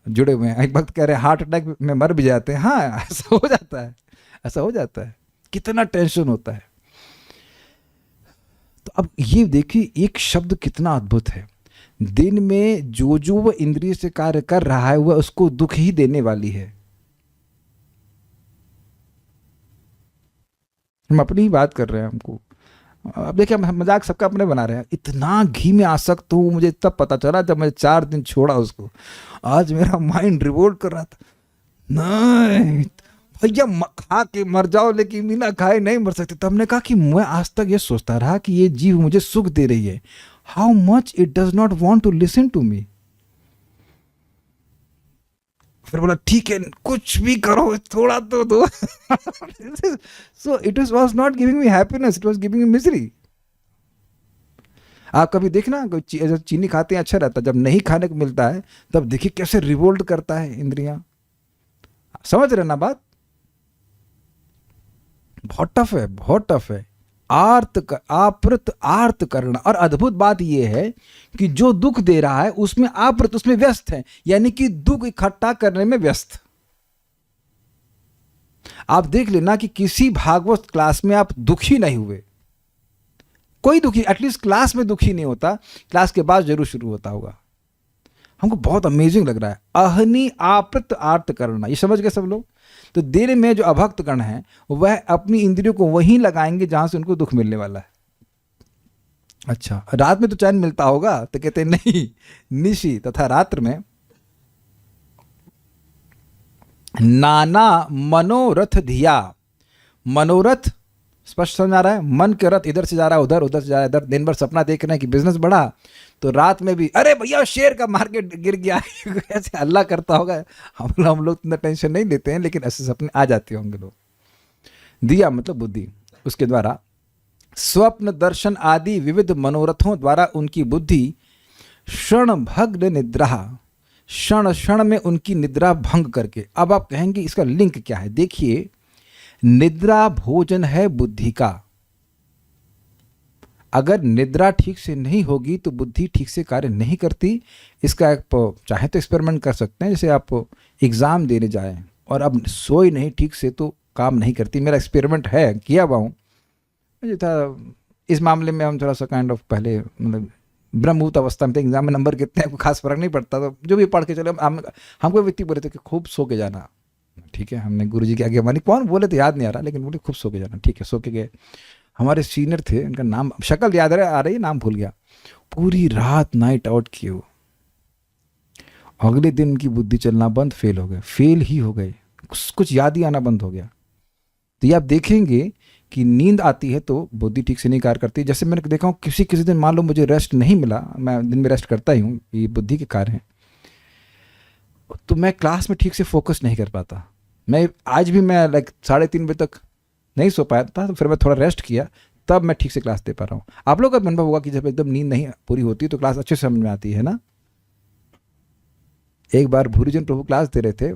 जुड़े हुए हैं। एक वक्त कह रहे हैं हार्ट अटैक में मर भी जाते हैं। हाँ, ऐसा हो जाता है, ऐसा हो जाता है। कितना टेंशन होता है। तो अब ये देखिए एक शब्द कितना अद्भुत है। दिन में जो वह इंद्रिय से कार्य कर रहा है वह उसको दुख ही देने वाली है। हम अपनी ही बात कर रहे हैं। हमको अब देखिए, हम मजाक सबका अपने बना रहे हैं। इतना घी में आसक्त हूँ, मुझे तब पता चला जब मैं 4 दिन छोड़ा उसको। आज मेरा माइंड रिवोल्ट कर रहा था, नहीं भैया खा के मर जाओ, लेकिन बिना खाए नहीं मर सकते। तब हमने कहा कि मैं आज तक ये सोचता रहा कि ये जीव मुझे सुख दे रही है, how much it does not want to listen to me. फिर बोला ठीक है कुछ भी करो थोड़ा तो दो. So it was not giving me happiness, it was giving me misery. आप कभी देखना कोई जब चीनी खाते हैं अच्छा रहता है, जब नहीं खाने को मिलता है तब देखिए कैसे रिवोल्ट करता है इंद्रियां. समझ रहे ना बात? बहुत टफ है, बहुत टफ है. आप्रत आर्त करना. और अद्भुत बात यह है कि जो दुख दे रहा है उसमें आप्रत, उसमें व्यस्त है, यानी कि दुख इकट्ठा करने में व्यस्त. आप देख लेना कि किसी भागवत क्लास में आप दुखी नहीं हुए. कोई दुखी, एटलीस्ट क्लास में दुखी नहीं होता, क्लास के बाद जरूर शुरू होता होगा. हमको बहुत अमेजिंग लग रहा है. अहनी आप्रत आर्त करना, ये समझ गए सब लोग? तो देर में जो अभक्त गण है वह अपनी इंद्रियों को वहीं लगाएंगे जहां से उनको दुख मिलने वाला है. अच्छा, रात में तो चैन मिलता होगा, तो कहते नहीं, निशी तथा रात्र में नाना मनोरथ धिया. मनोरथ स्पष्ट समझ आ रहा है? मन के रथ इधर से जा रहा है उधर, उधर से जा रहा है इधर. दिन भर सपना देख रहे हैं कि बिजनेस बढ़ा, तो रात में भी अरे भैया शेयर का मार्केट गिर गया. ऐसे हल्ला करता होगा. हम लोग इतना टेंशन नहीं लेते हैं, लेकिन ऐसे सपने आ जाते होंगे लोग. दिया मतलब बुद्धि, उसके द्वारा स्वप्न दर्शन आदि विविध मनोरथों द्वारा उनकी बुद्धि क्षण भग्न निद्रा, क्षण क्षण में उनकी निद्रा भंग करके. अब आप कहेंगे इसका लिंक क्या है? देखिए, निद्रा भोजन है बुद्धि का. अगर निद्रा ठीक से नहीं होगी तो बुद्धि ठीक से कार्य नहीं करती. इसका आप चाहे तो एक्सपेरिमेंट कर सकते हैं. जैसे आप एग्ज़ाम देने जाएं और अब सोए नहीं ठीक से तो काम नहीं करती. मेरा एक्सपेरिमेंट है, किया हुआ हूँ. मुझे था इस मामले में हम थोड़ा सा काइंड ऑफ पहले मतलब ब्रह्मभूत अवस्था में थे. एग्जाम में नंबर कितने हैं कोई खास फर्क नहीं पड़ता. तो जो भी पढ़ के चले, हमको व्यक्ति बोले थे कि खूब सो के जाना. ठीक है, हमने गुरुजी की आज्ञा मानी. कौन बोले थे याद नहीं आ रहा, लेकिन बोले खूब सो के जाना. ठीक है, सो के गए. हमारे सीनियर थे, उनका नाम शक्ल याद आ रही है, नाम भूल गया. पूरी रात नाइट आउट किए वो. अगले दिन उनकी बुद्धि चलना बंद, फेल हो गए, फेल ही हो गए. कुछ याद ही आना बंद हो गया. तो ये आप देखेंगे कि नींद आती है तो बुद्धि ठीक से नहीं कार्य करती. जैसे मैंने देखा हूँ किसी दिन मान लो मुझे रेस्ट नहीं मिला, मैं दिन में रेस्ट करता ही हूँ, ये बुद्धि के कार्य हैं, तो मैं क्लास में ठीक से फोकस नहीं कर पाता. मैं आज भी मैं 3:30 बजे तक नहीं सो पाया था, तो फिर मैं थोड़ा रेस्ट किया, तब मैं ठीक से क्लास दे पा रहा हूँ. आप लोग का अनुभव होगा कि जब एकदम नींद नहीं पूरी होती तो क्लास अच्छे से समझ में आती है ना. एक बार भूरीजन प्रभु क्लास दे रहे थे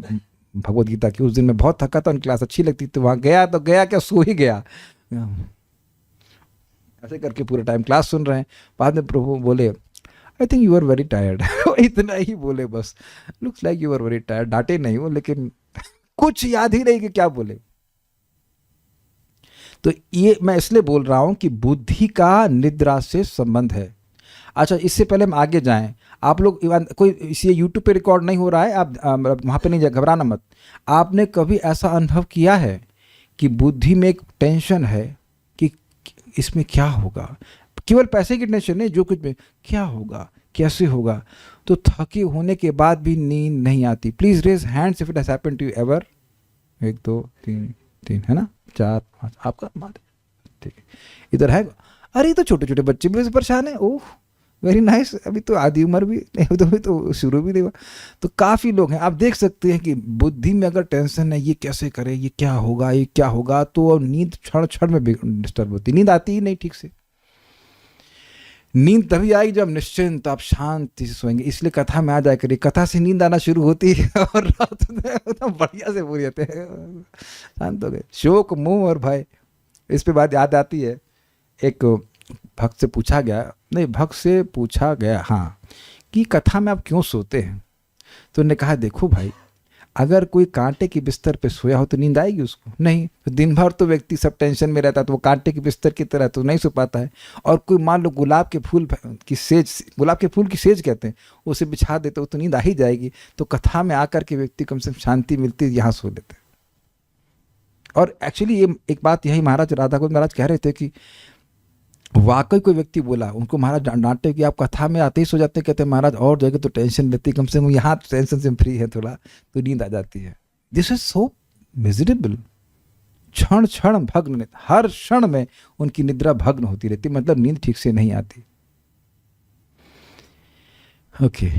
भगवत गीता की. उस दिन मैं बहुत थका था, उनकी क्लास अच्छी लगती तो वहाँ गया, तो गया क्या, सो ही गया. ऐसे करके पूरे टाइम क्लास सुन रहे हैं. बाद में प्रभु बोले I think you are very tired. इतना ही बोले बस. Looks like you are very tired. डांटे नहीं वो, लेकिन कुछ याद ही नहीं कि क्या बोले. तो ये मैं इसलिए बोल रहा हूं कि बुद्धि का निद्रा से संबंध है. अच्छा, इससे पहले हम आगे जाएं, आप लोग कोई इसे यूट्यूब पे रिकॉर्ड नहीं हो रहा है, आप वहाँ पे नहीं जाए, घबराना मत. आपने कभी ऐसा अनुभव किया है कि बुद्धि में एक टेंशन है कि इसमें क्या होगा? केवल पैसे की टेंशन नहीं, जो कुछ भी क्या होगा, कैसे होगा, तो थके होने के बाद भी नींद नहीं आती. Please raise hands if it has happened to you ever. 1 2 3 है ना, 4 5 आपका बात है. ठीक है, इधर है. अरे ये तो छोटे छोटे बच्चे भी परेशान है. Oh very nice. अभी तो आधी उम्र भी नहीं, तो अभी तो शुरू भी नहीं हुआ. तो काफ़ी लोग हैं. आप देख सकते हैं कि बुद्धि में अगर टेंशन है, ये कैसे करें, ये क्या होगा, ये क्या होगा, तो नींद क्षण क्षण में डिस्टर्ब होती. नींद आती ही नहीं ठीक से. नींद तभी आएगी जब निश्चिंत आप शांति से सोएंगे. इसलिए कथा में आ जाए करिए, कथा से नींद आना शुरू होती है और रात में एकदम बढ़िया से पूरी होते हैं, शांत हो गए. शोक मोह और भय, इस पे बात याद आती है. एक भक्त से पूछा गया हाँ, कि कथा में आप क्यों सोते हैं? तो उन्होंने कहा देखो भाई, अगर कोई कांटे की बिस्तर पे सोया हो तो नींद आएगी उसको? नहीं. तो दिन भर तो व्यक्ति सब टेंशन में रहता है, तो वो कांटे की बिस्तर की तरह तो नहीं सो पाता है. और कोई मान लो गुलाब के फूल की सेज कहते हैं, उसे बिछा देते हो तो नींद आ ही जाएगी. तो कथा में आकर के व्यक्ति कम से कम शांति मिलती है, यहाँ सो लेते हैं. और एक्चुअली ये एक बात यही महाराज राधा गोविंद महाराज कह रहे थे कि वाकई कोई व्यक्ति बोला, उनको महाराज डांटे कि आप कथा में आते ही सो जाते. कहते हैं महाराज और जगह तो टेंशन लेती, कम से कम यहाँ टेंशन से फ्री है थोड़ा, तो नींद आ जाती है. This is so miserable. क्षण क्षण भग्न, हर क्षण में उनकी निद्रा भग्न होती रहती, मतलब नींद ठीक से नहीं आती. ओके,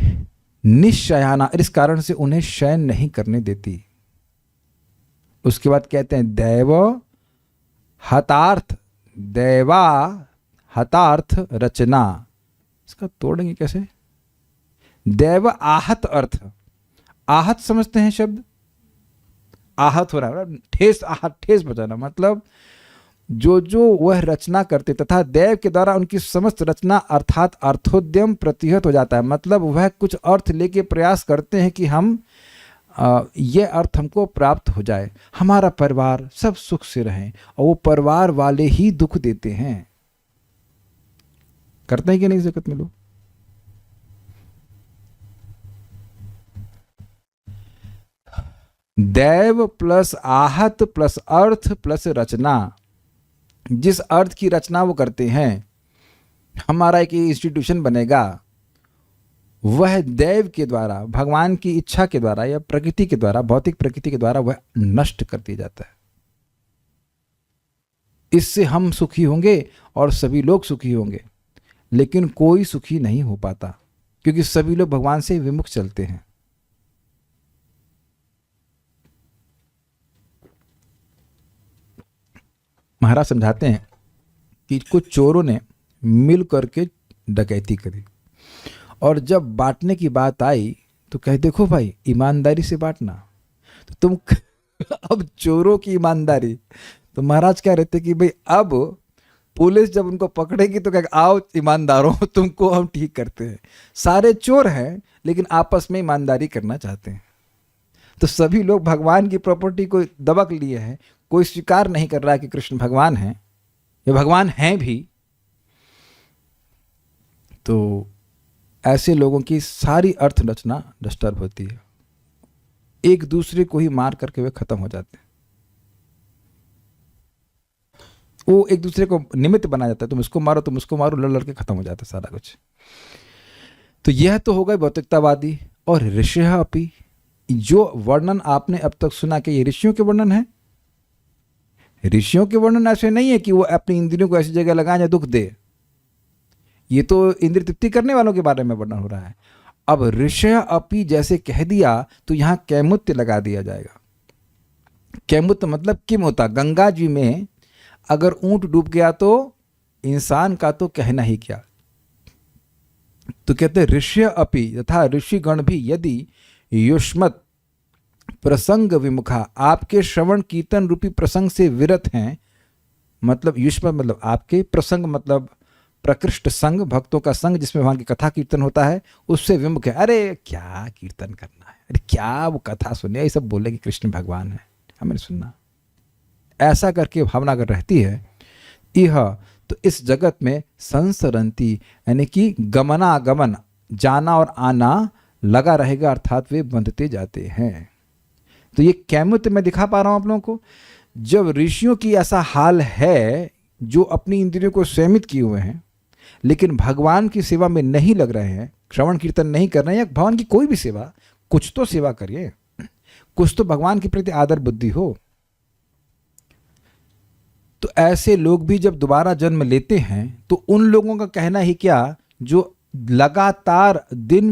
निश्शयाना, इस कारण से उन्हें शयन नहीं करने देती। उसके बाद कहते हैं दैव हतार्थ, दैवा हतार्थ रचना। इसका तोड़ेंगे कैसे? दैव आहत अर्थ, आहत समझते हैं शब्द, आहत हो रहा है, ठेस, आहत ठेस बजाना, मतलब जो वह रचना करते तथा देव के द्वारा उनकी समस्त रचना अर्थात अर्थोद्यम प्रतिहत हो जाता है। मतलब वह कुछ अर्थ लेके प्रयास करते हैं कि हम ये अर्थ हमको प्राप्त हो जाए, हमारा परिवार सब सुख से रहें, और वो परिवार वाले ही दुख देते हैं। करते हैं कि नहीं जगत में लोग? दैव प्लस आहत प्लस अर्थ प्लस रचना, जिस अर्थ की रचना वो करते हैं, हमारा एक इंस्टीट्यूशन बनेगा, वह देव के द्वारा, भगवान की इच्छा के द्वारा या प्रकृति के द्वारा, भौतिक प्रकृति के द्वारा वह नष्ट कर दिया जाता है। इससे हम सुखी होंगे और सभी लोग सुखी होंगे, लेकिन कोई सुखी नहीं हो पाता क्योंकि सभी लोग भगवान से विमुख चलते हैं। महाराज समझाते हैं कि कुछ चोरों ने मिल करके डकैती करी, और जब बांटने की बात आई तो कहे देखो भाई ईमानदारी से बांटना। तो तुम अब चोरों की ईमानदारी, तो महाराज कह रहे थे कि भाई अब पुलिस जब उनको पकड़ेगी तो कहेगा आओ ईमानदारों तुमको हम ठीक करते हैं। सारे चोर हैं लेकिन आपस में ईमानदारी करना चाहते हैं। तो सभी लोग भगवान की प्रॉपर्टी को दबक लिए हैं, कोई स्वीकार नहीं कर रहा है कि कृष्ण भगवान हैं, ये भगवान हैं भी। तो ऐसे लोगों की सारी अर्थ रचना डिस्टर्ब होती है, एक दूसरे को ही मार करके वे खत्म हो जाते हैं। वो एक दूसरे को निमित्त बना जाता है, तुम इसको मारो तुम उसको मारो, लड़ लड़ के खत्म हो जाता है सारा कुछ। तो यह तो हो गए भौतिकतावादी। और ऋषिः अपि, जो वर्णन आपने अब तक सुना कि ये ऋषियों के वर्णन है। ऋषियों के वर्णन ऐसे नहीं है कि वो अपनी इंद्रियों को ऐसी जगह लगाएं या दुख दे, ये तो इंद्रिय तृप्ति करने वालों के बारे में वर्णन हो रहा है। अब ऋषिः अपि जैसे कह दिया तो यहां कैमुत्य लगा दिया जाएगा। कैमुत्य मतलब किम होता, गंगा जी में अगर ऊंट डूब गया तो इंसान का तो कहना ही क्या। तो कहते हैं ऋषिः अपि तथा ऋषिगण भी यदि युष्मत् प्रसंग विमुखा, आपके श्रवण कीर्तन रूपी प्रसंग से विरत हैं, मतलब युष्मत् मतलब आपके, प्रसंग मतलब प्रकृष्ट संग, भक्तों का संग जिसमें भगवान की कथा कीर्तन होता है, उससे विमुख है। अरे क्या कीर्तन करना है, अरे क्या वो कथा सुने, ये सब बोले कि कृष्ण भगवान है, हमें सुनना, ऐसा करके भावना अगर रहती है, यह तो इस जगत में संसरंती यानी कि गमनागमन, जाना और आना लगा रहेगा, अर्थात वे बंधते जाते हैं। तो ये कैमुत्य मैं दिखा पा रहा हूं आप लोगों को। जब ऋषियों की ऐसा हाल है जो अपनी इंद्रियों को संयमित किए हुए हैं लेकिन भगवान की सेवा में नहीं लग रहे हैं, श्रवण कीर्तन नहीं कर रहे हैं, या भगवान की कोई भी सेवा, कुछ तो सेवा करिए, कुछ तो भगवान के प्रति आदर बुद्धि हो। तो ऐसे लोग भी जब दोबारा जन्म लेते हैं तो उन लोगों का कहना ही क्या, जो लगातार दिन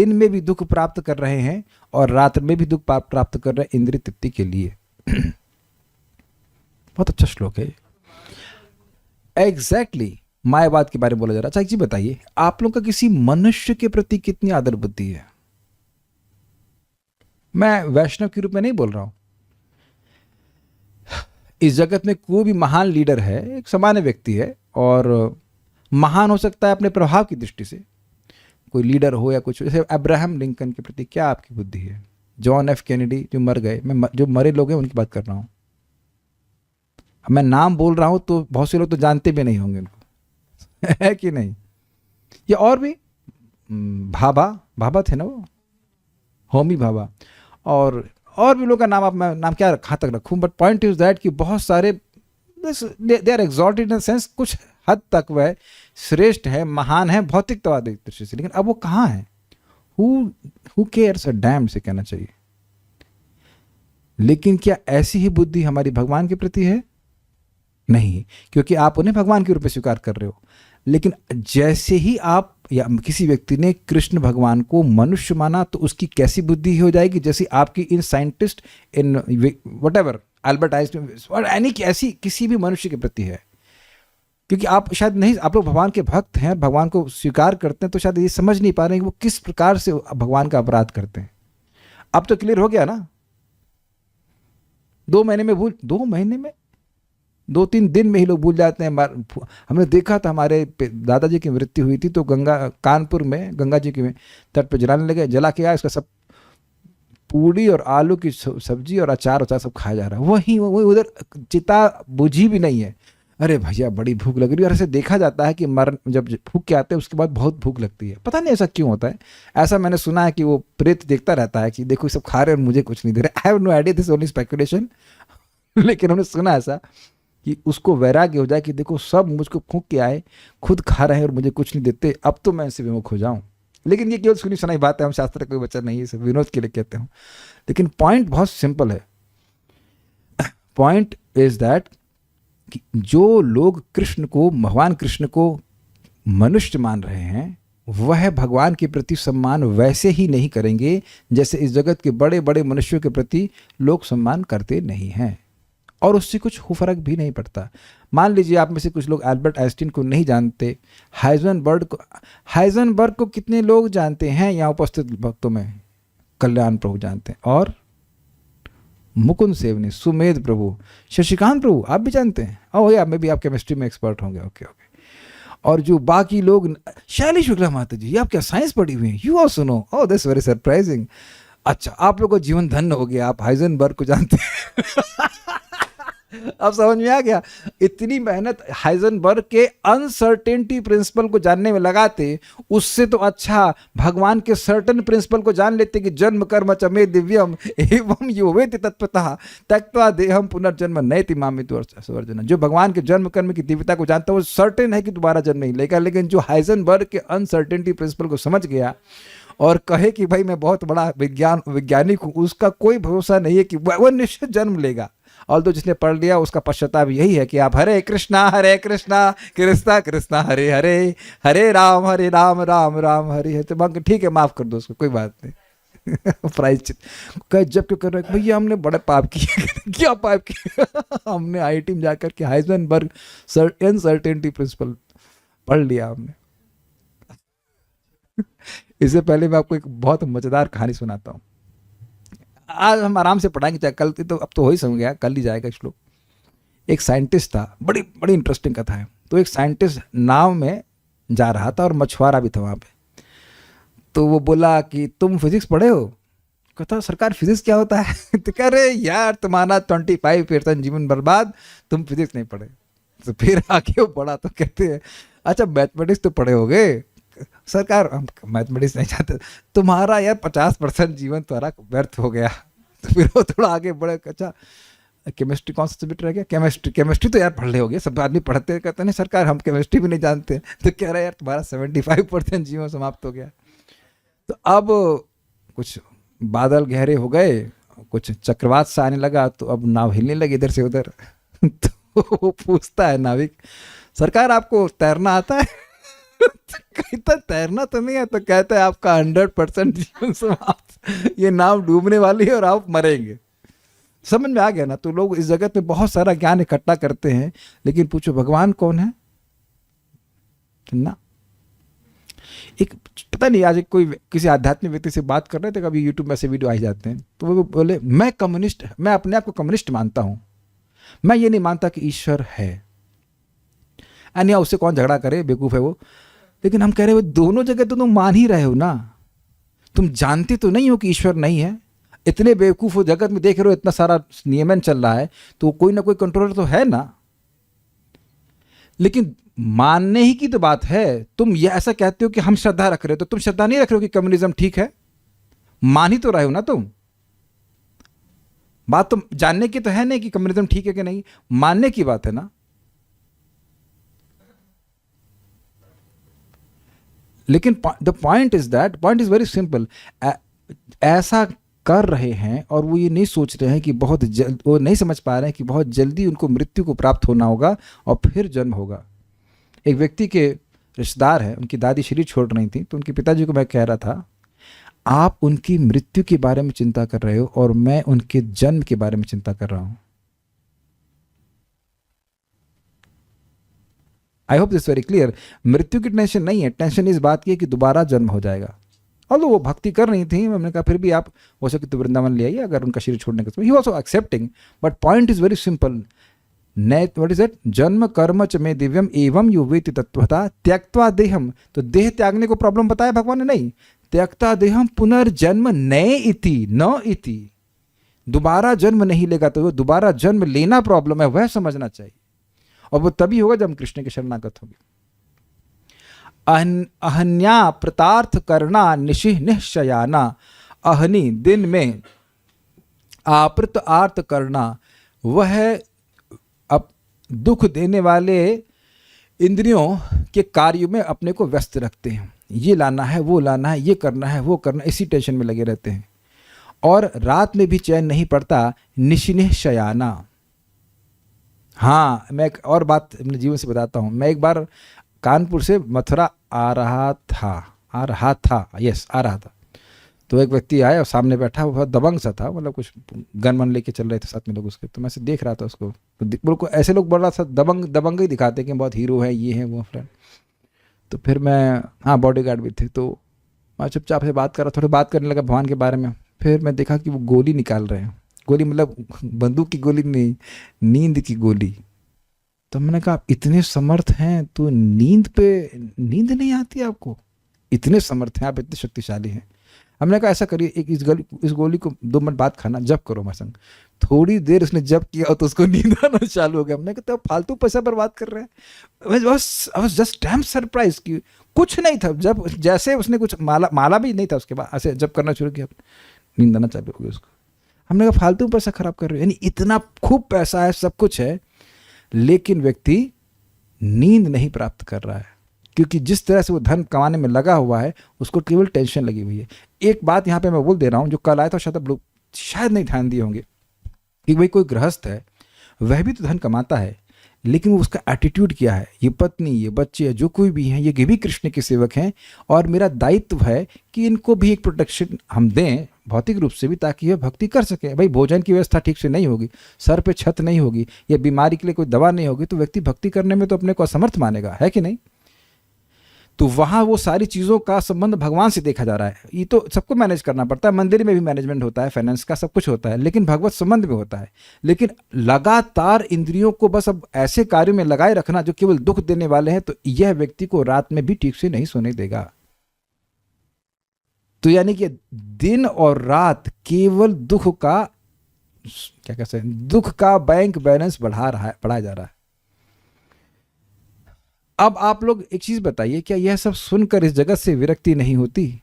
में भी दुख प्राप्त कर रहे हैं और रात में भी दुख प्राप्त कर रहे हैं इंद्रिय तृप्ति के लिए। बहुत अच्छा श्लोक है। एग्जैक्टली मायावाद के बारे में बोला जा रहा है। अच्छा एक चीज बताइए, आप लोग का किसी मनुष्य के प्रति कितनी आदर बुद्धि है? मैं वैष्णव के रूप में नहीं बोल रहा हूं। इस जगत में कोई भी महान लीडर है, एक सामान्य व्यक्ति है, और महान हो सकता है अपने प्रभाव की दृष्टि से, कोई लीडर हो या कुछ। जैसे अब्राहम लिंकन के प्रति क्या आपकी बुद्धि है? जॉन एफ कैनेडी जो मर गए, मैं जो मरे लोग हैं उनकी बात कर रहा हूँ। मैं नाम बोल रहा हूँ तो बहुत से लोग तो जानते भी नहीं होंगे उनको है कि नहीं? या और भी भाभा थे ना वो, होमी भाभा, और भी लोग का नाम, आप मैं नाम क्या कहाँ तक रखूँ, बट पॉइंट इज दैट कि बहुत सारे they are exalted in sense, कुछ हद तक वह श्रेष्ठ है, महान है भौतिकतावादी दृष्टि से, लेकिन अब वो कहाँ है? हु केयर्स अ डैम से कहना चाहिए। लेकिन क्या ऐसी ही बुद्धि हमारी भगवान के प्रति है? नहीं, क्योंकि आप उन्हें भगवान के रूप में स्वीकार कर रहे हो। लेकिन जैसे ही आप या किसी व्यक्ति ने कृष्ण भगवान को मनुष्य माना तो उसकी कैसी बुद्धि हो जाएगी, जैसे आपकी इन साइंटिस्ट, इन व्हाटएवर अल्बर्ट आइंस्टाइन और यानी कि ऐसी किसी भी मनुष्य के प्रति है। क्योंकि आप शायद नहीं, आप लोग भगवान के भक्त हैं, भगवान को स्वीकार करते हैं, तो शायद ये समझ नहीं पा रहे हैं कि वो किस प्रकार से भगवान का अपराध करते हैं। अब तो क्लियर हो गया ना। 2 महीने में भूल, 2 महीने में 2-3 दिन में ही लोग भूल जाते हैं। हमने देखा था, हमारे दादाजी की मृत्यु हुई थी तो गंगा, कानपुर में गंगा जी के तट पर जलाने लगे, जला के आए, उसका सब पूड़ी और आलू की सब्जी और अचार सब खाया जा रहा है। वहीं उधर चिता बुझी भी नहीं है। अरे भैया बड़ी भूख लग रही है। और ऐसे देखा जाता है कि मरण जब भूख के आते हैं उसके बाद बहुत भूख लगती है, पता नहीं ऐसा क्यों होता है। ऐसा मैंने सुना है कि वो प्रेत देखता रहता है कि देखो सब खा रहे हैं और मुझे कुछ नहीं दे रहे। I have no idea, this only speculation. लेकिन हमने सुना ऐसा कि उसको वैराग्य हो जाए कि देखो सब मुझको फूंक के आए, खुद खा रहे हैं और मुझे कुछ नहीं देते, अब तो मैं इनसे विमुख हो जाऊं। लेकिन ये केवल सुनी सुनाई बात है, हम शास्त्र का कोई बच्चा नहीं है, सब विनोद के लिए कहते हैं। लेकिन पॉइंट बहुत सिंपल है। पॉइंट इज दैट कि जो लोग कृष्ण को, भगवान कृष्ण को मनुष्य मान रहे हैं, वह भगवान के प्रति सम्मान वैसे ही नहीं करेंगे जैसे इस जगत के बड़े बड़े मनुष्यों के प्रति लोग सम्मान करते नहीं हैं। और उससे कुछ फर्क भी नहीं पड़ता। मान लीजिए आप में से कुछ लोग अल्बर्ट आइंस्टीन को नहीं जानते, हाइजेनबर्ग को कितने लोग जानते हैं यहाँ उपस्थित भक्तों में? कल्याण प्रभु जानते हैं, और मुकुंद सेवनी, सुमेध प्रभु, शशिकांत प्रभु आप भी जानते हैं। ओह या मे भी आप केमिस्ट्री में एक्सपर्ट होंगे। ओके। और जो बाकी लोग, शैली शुक्ला माता जी, आप क्या साइंस पढ़ी हुई हैं? You also know? Oh that's very surprising. अच्छा, आप लोगों का जीवन धन्य हो गया, आप हाइजेनबर्ग को जानते हैं। अब समझ में आ गया। इतनी मेहनत हाइजेनबर्ग के अनसर्टेनिटी प्रिंसिपल को जानने में लगाते, उससे तो अच्छा भगवान के सर्टन प्रिंसिपल को जान लेते कि जन्म कर्म च मे दिव्यम एवं यो वेति तत्पतः त्यक्त्वा देहम पुनर्जन्म नयति मामितो अर्जुन। जो भगवान के जन्म कर्म की दिव्यता को जानता है वो सर्टेन है कि दोबारा जन्म नहीं लेगा। लेकिन जो हाइजेनबर्ग के अनसर्टेनिटी प्रिंसिपल को समझ गया और कहे कि भाई मैं बहुत बड़ा वैज्ञानिक हूँ, उसका कोई भरोसा नहीं है कि वह निश्चित जन्म लेगा। और तो जिसने पढ़ लिया उसका पश्चाताप यही है कि आप हरे कृष्णा कृष्णा कृष्णा हरे हरे, हरे राम राम राम हरे हरे। तो ठीक है, माफ कर दो उसको, कोई बात नहीं। प्रायश्चित कह जब क्यों कर रहे हैं भैया, हमने बड़े पाप किए। क्या पाप किया? हमने आईआईटी में जाकर के हाइजेनबर्ग अनसर्टेनिटी प्रिंसिपल पढ़ लिया हमने। इससे पहले मैं आपको एक बहुत मजेदार कहानी सुनाता हूँ। आज हम आराम से पढ़ाएंगे, चाहे कल तो अब तो हो ही समझ गया, कल ही जाएगा श्लोक। एक साइंटिस्ट था, बड़ी बड़ी इंटरेस्टिंग कथा है। तो एक साइंटिस्ट नाव में जा रहा था और मछुआरा भी था वहाँ पे। तो वो बोला कि तुम फिजिक्स पढ़े हो? कहता सरकार फिजिक्स क्या होता है? तो कह रहे यार तुम्हारा 25% जीवन बर्बाद, तुम फिजिक्स नहीं पढ़े। तो फिर आगे वो पढ़ा तो कहते हैं अच्छा मैथमेटिक्स तो पढ़े होगे? सरकार हम मैथमेटिक्स नहीं चाहते, तुम्हारा यार 50% जीवन तुम्हारा व्यर्थ हो गया। तो फिर वो थोड़ा आगे बढ़े, अच्छा केमिस्ट्री कौन सा सब्जेक्ट रह गया? केमिस्ट्री तो यार पढ़ ले होगे, सब आदमी पढ़ते। कहते नहीं सरकार हम केमिस्ट्री भी नहीं जानते। तो कह रहे यार तुम्हारा 75% जीवन समाप्त हो गया। तो अब कुछ बादल गहरे हो गए, कुछ चक्रवात सा आने लगा, तो अब नाव हिलने लगी इधर से उधर। तो वो पूछता है नाविक, सरकार आपको तैरना आता है? कहता तैरना तो नहीं है। तो कहता है आपका 100% जीवन समाप्त, ये नाव डूबने वाली है और आप मरेंगे। समझ में आ गया ना? तो लोग इस जगत में बहुत सारा ज्ञान इकट्ठा करते हैं, लेकिन पूछो भगवान कौन है ना? एक पता नहीं, आज कोई किसी आध्यात्मिक व्यक्ति से बात कर रहे थे, कभी यूट्यूब में से वीडियो आ जाते हैं, तो वो बोले मैं कम्युनिस्ट, मैं अपने आप को कम्युनिस्ट मानता हूं, मैं ये नहीं मानता कि ईश्वर है। अन्य उससे कौन झगड़ा करे, बेवकूफ है वो। लेकिन हम कह रहे हो दोनों जगह तो तुम मान ही रहे हो ना, तुम जानते तो नहीं हो कि ईश्वर नहीं है। इतने बेवकूफ हो, जगत में देख रहे हो इतना सारा नियमन चल रहा है, तो कोई ना कोई कंट्रोलर तो है ना। लेकिन मानने ही की तो बात है। तुम ये ऐसा कहते हो कि हम श्रद्धा रख रहे हो, तो तुम श्रद्धा नहीं रख रहे हो कि कम्युनिज्म ठीक है? मान ही तो रहे हो ना तुम। बात तो जानने की तो है नहीं कि कम्युनिज्म ठीक है कि नहीं, मानने की बात है ना। लेकिन the point is that, point is very simple. ऐसा कर रहे हैं और वो ये नहीं सोच रहे हैं कि बहुत जल्द, वो नहीं समझ पा रहे हैं कि बहुत जल्दी उनको मृत्यु को प्राप्त होना होगा और फिर जन्म होगा। एक व्यक्ति के रिश्तेदार हैं, उनकी दादी शरीर छोड़ रही थी, तो उनके पिताजी को मैं कह रहा था, आप उनकी मृत्यु के बारे में चिंता कर रहे हो और मैं उनके जन्म के बारे में चिंता कर रहा हूं। I hope this very clear. मृत्यु की टेंशन नहीं है, टेंशन इस बात की है कि दोबारा जन्म हो जाएगा। और वो भक्ति कर रही थी, मैंने कहा फिर भी आप हो सके तो वृंदावन ले आइए अगर उनका शरीर छोड़ने का समय। He also accepting, but point is very simple. What is it? जन्म कर्म च में दिव्यम एवं यो वेति तत्वता त्यक्त्वा देहम। तो देह त्यागने को प्रॉब्लम बताया भगवान ने? नहीं। त्यक्ता देहम पुनर्जन्म नए इति न इति। दोबारा जन्म नहीं लेगा, तो दोबारा जन्म लेना प्रॉब्लम है, वह समझना चाहिए। और वो तभी होगा जब हम कृष्ण के शरणागत होंगे। अहन्या प्रतार्थ करना निशिह निश्चयाना। अहनी दिन में, आप्रत आर्त करना, वह अब दुख देने वाले इंद्रियों के कार्यों में अपने को व्यस्त रखते हैं। ये लाना है, वो लाना है, ये करना है, वो करना है, इसी टेंशन में लगे रहते हैं। और रात में भी चैन नहीं पड़ता, निशिनिह शयाना। हाँ, मैं एक और बात अपने जीवन से बताता हूँ। मैं एक बार कानपुर से मथुरा आ रहा था। तो एक व्यक्ति आया और सामने बैठा, वो बहुत दबंग सा था, मतलब कुछ गन मन लेके चल रहे थे साथ में लोग उसके। तो मैं से देख रहा था उसको, तो बिल्कुल ऐसे लोग बोल रहा था, दबंग ही दिखाते कि बहुत हीरो है, ये है वो फ्रेंड। तो फिर मैं, हाँ बॉडीगार्ड भी थे, तो मैं चुपचाप से बात कर रहा, थोड़ी बात करने लगा भगवान के बारे में। फिर मैं देखा कि वो गोली निकाल रहे हैं। गोली मतलब बंदूक की गोली नहीं, नींद की गोली। तो मैंने कहा, आप इतने समर्थ हैं तो नींद नींद नहीं आती आपको? इतने समर्थ हैं आप, इतने शक्तिशाली हैं। हमने कहा ऐसा करिए, एक इस गोली को 2 मिनट बाद खाना, जब करो मेरे संग। थोड़ी देर उसने जब किया तो उसको नींद आना चालू हो गया। हमने कहा, तो फालतू पैसा बर्बाद कर रहे हैं। I was just dam surprise कि कुछ नहीं था। जब जैसे उसने कुछ माला भी नहीं था, उसके बाद ऐसे जब करना शुरू किया, नींद आना चालू हो गया उसको। हमने कहा फालतू पैसा खराब कर रहे हो, यानी इतना खूब पैसा है, सब कुछ है, लेकिन व्यक्ति नींद नहीं प्राप्त कर रहा है, क्योंकि जिस तरह से वो धन कमाने में लगा हुआ है, उसको केवल टेंशन लगी हुई है। एक बात यहाँ पे मैं बोल दे रहा हूँ, जो कल आया था, शायद आप लोग शायद नहीं ध्यान दिए होंगे, कि भाई कोई गृहस्थ है, वह भी तो धन कमाता है, लेकिन वो उसका एटीट्यूड क्या है? ये पत्नी, ये बच्चे, जो कोई भी हैं, ये भी कृष्ण के सेवक हैं, और मेरा दायित्व है कि इनको भी एक प्रोटेक्शन हम दें भौतिक रूप से भी, ताकि वह भक्ति कर सके। भाई भोजन की व्यवस्था ठीक से नहीं होगी, सर पे छत नहीं होगी, या बीमारी के लिए कोई दवा नहीं होगी, तो व्यक्ति भक्ति करने में तो अपने को असमर्थ मानेगा, है कि नहीं? तो वहाँ वो सारी चीज़ों का संबंध भगवान से देखा जा रहा है। ये तो सबको मैनेज करना पड़ता है, मंदिर में भी मैनेजमेंट होता है, फाइनेंस का सब कुछ होता है, लेकिन भगवत संबंध में होता है। लेकिन लगातार इंद्रियों को बस अब ऐसे कार्यों में लगाए रखना जो केवल दुख देने वाले हैं, तो यह व्यक्ति को रात में भी ठीक से नहीं सोने देगा। तो यानी कि दिन और रात केवल दुख का, क्या कहते हैं, दुख का बैंक बैलेंस बढ़ाया जा रहा है। अब आप लोग एक चीज बताइए, क्या यह सब सुनकर इस जगत से विरक्ति नहीं होती?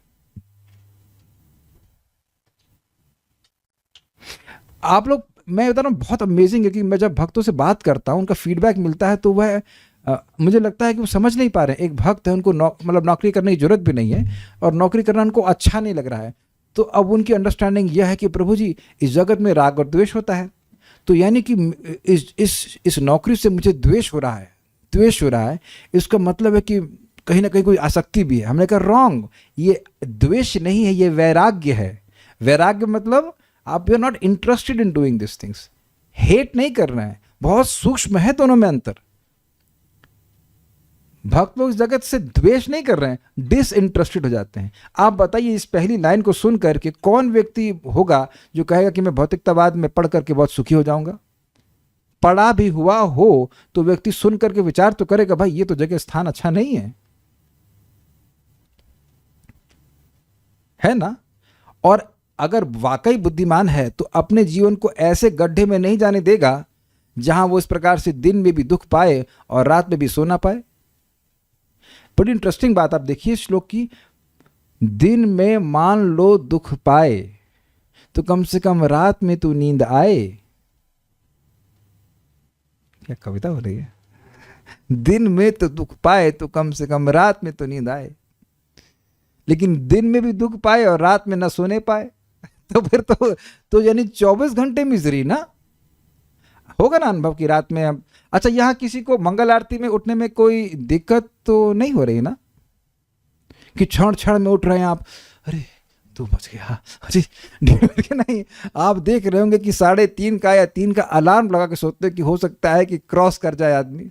आप लोग, मैं बता रहा हूं, बहुत अमेजिंग है कि मैं जब भक्तों से बात करता हूं, उनका फीडबैक मिलता है, तो वह मुझे लगता है कि वो समझ नहीं पा रहे हैं। एक भक्त है, उनको मतलब नौकरी करने की जरूरत भी नहीं है, और नौकरी करना उनको अच्छा नहीं लग रहा है। तो अब उनकी अंडरस्टैंडिंग यह है कि प्रभु जी, इस जगत में राग और द्वेष होता है, तो यानी कि इस नौकरी से मुझे द्वेष हो रहा है, इसका मतलब है कि कहीं ना कहीं कोई आसक्ति भी है। हमने कहा रॉन्ग, ये द्वेष नहीं है, ये वैराग्य है। वैराग्य मतलब आप you are not interested in doing this things. Hate नहीं करना है, बहुत सूक्ष्म है दोनों में अंतर। भक्त लोग इस जगत से द्वेष नहीं कर रहे हैं, डिसइंटरेस्टेड हो जाते हैं। आप बताइए, इस पहली लाइन को सुन करके कौन व्यक्ति होगा जो कहेगा कि मैं भौतिकतावाद में पढ़ करके बहुत सुखी हो जाऊंगा? पढ़ा भी हुआ हो तो व्यक्ति सुन करके विचार तो करेगा, भाई ये तो जगह स्थान अच्छा नहीं है ना? और अगर वाकई बुद्धिमान है तो अपने जीवन को ऐसे गड्ढे में नहीं जाने देगा जहां वो इस प्रकार से दिन में भी दुख पाए और रात में भी सो ना पाए। बड़ी इंटरेस्टिंग बात आप देखिए श्लोक की, दिन में मान लो दुख पाए तो कम से कम रात में तो नींद आए। क्या कविता हो रही है? दिन में तो दुख पाए तो कम से कम रात में तो नींद आए, लेकिन दिन में भी दुख पाए और रात में ना सोने पाए, तो फिर तो यानी 24 घंटे मिजरी ना होगा ना अनुभव की। रात में अच्छा, यहाँ किसी को मंगल आरती में उठने में कोई दिक्कत तो नहीं हो रही ना, कि क्षण क्षण में उठ रहे हैं आप, अरे 2 बज गया, अरे 1:30 बज गया, नहीं, आप देख रहे होंगे कि 3:30 का या 3 का अलार्म लगा के सोते हैं कि हो सकता है कि क्रॉस कर जाए आदमी,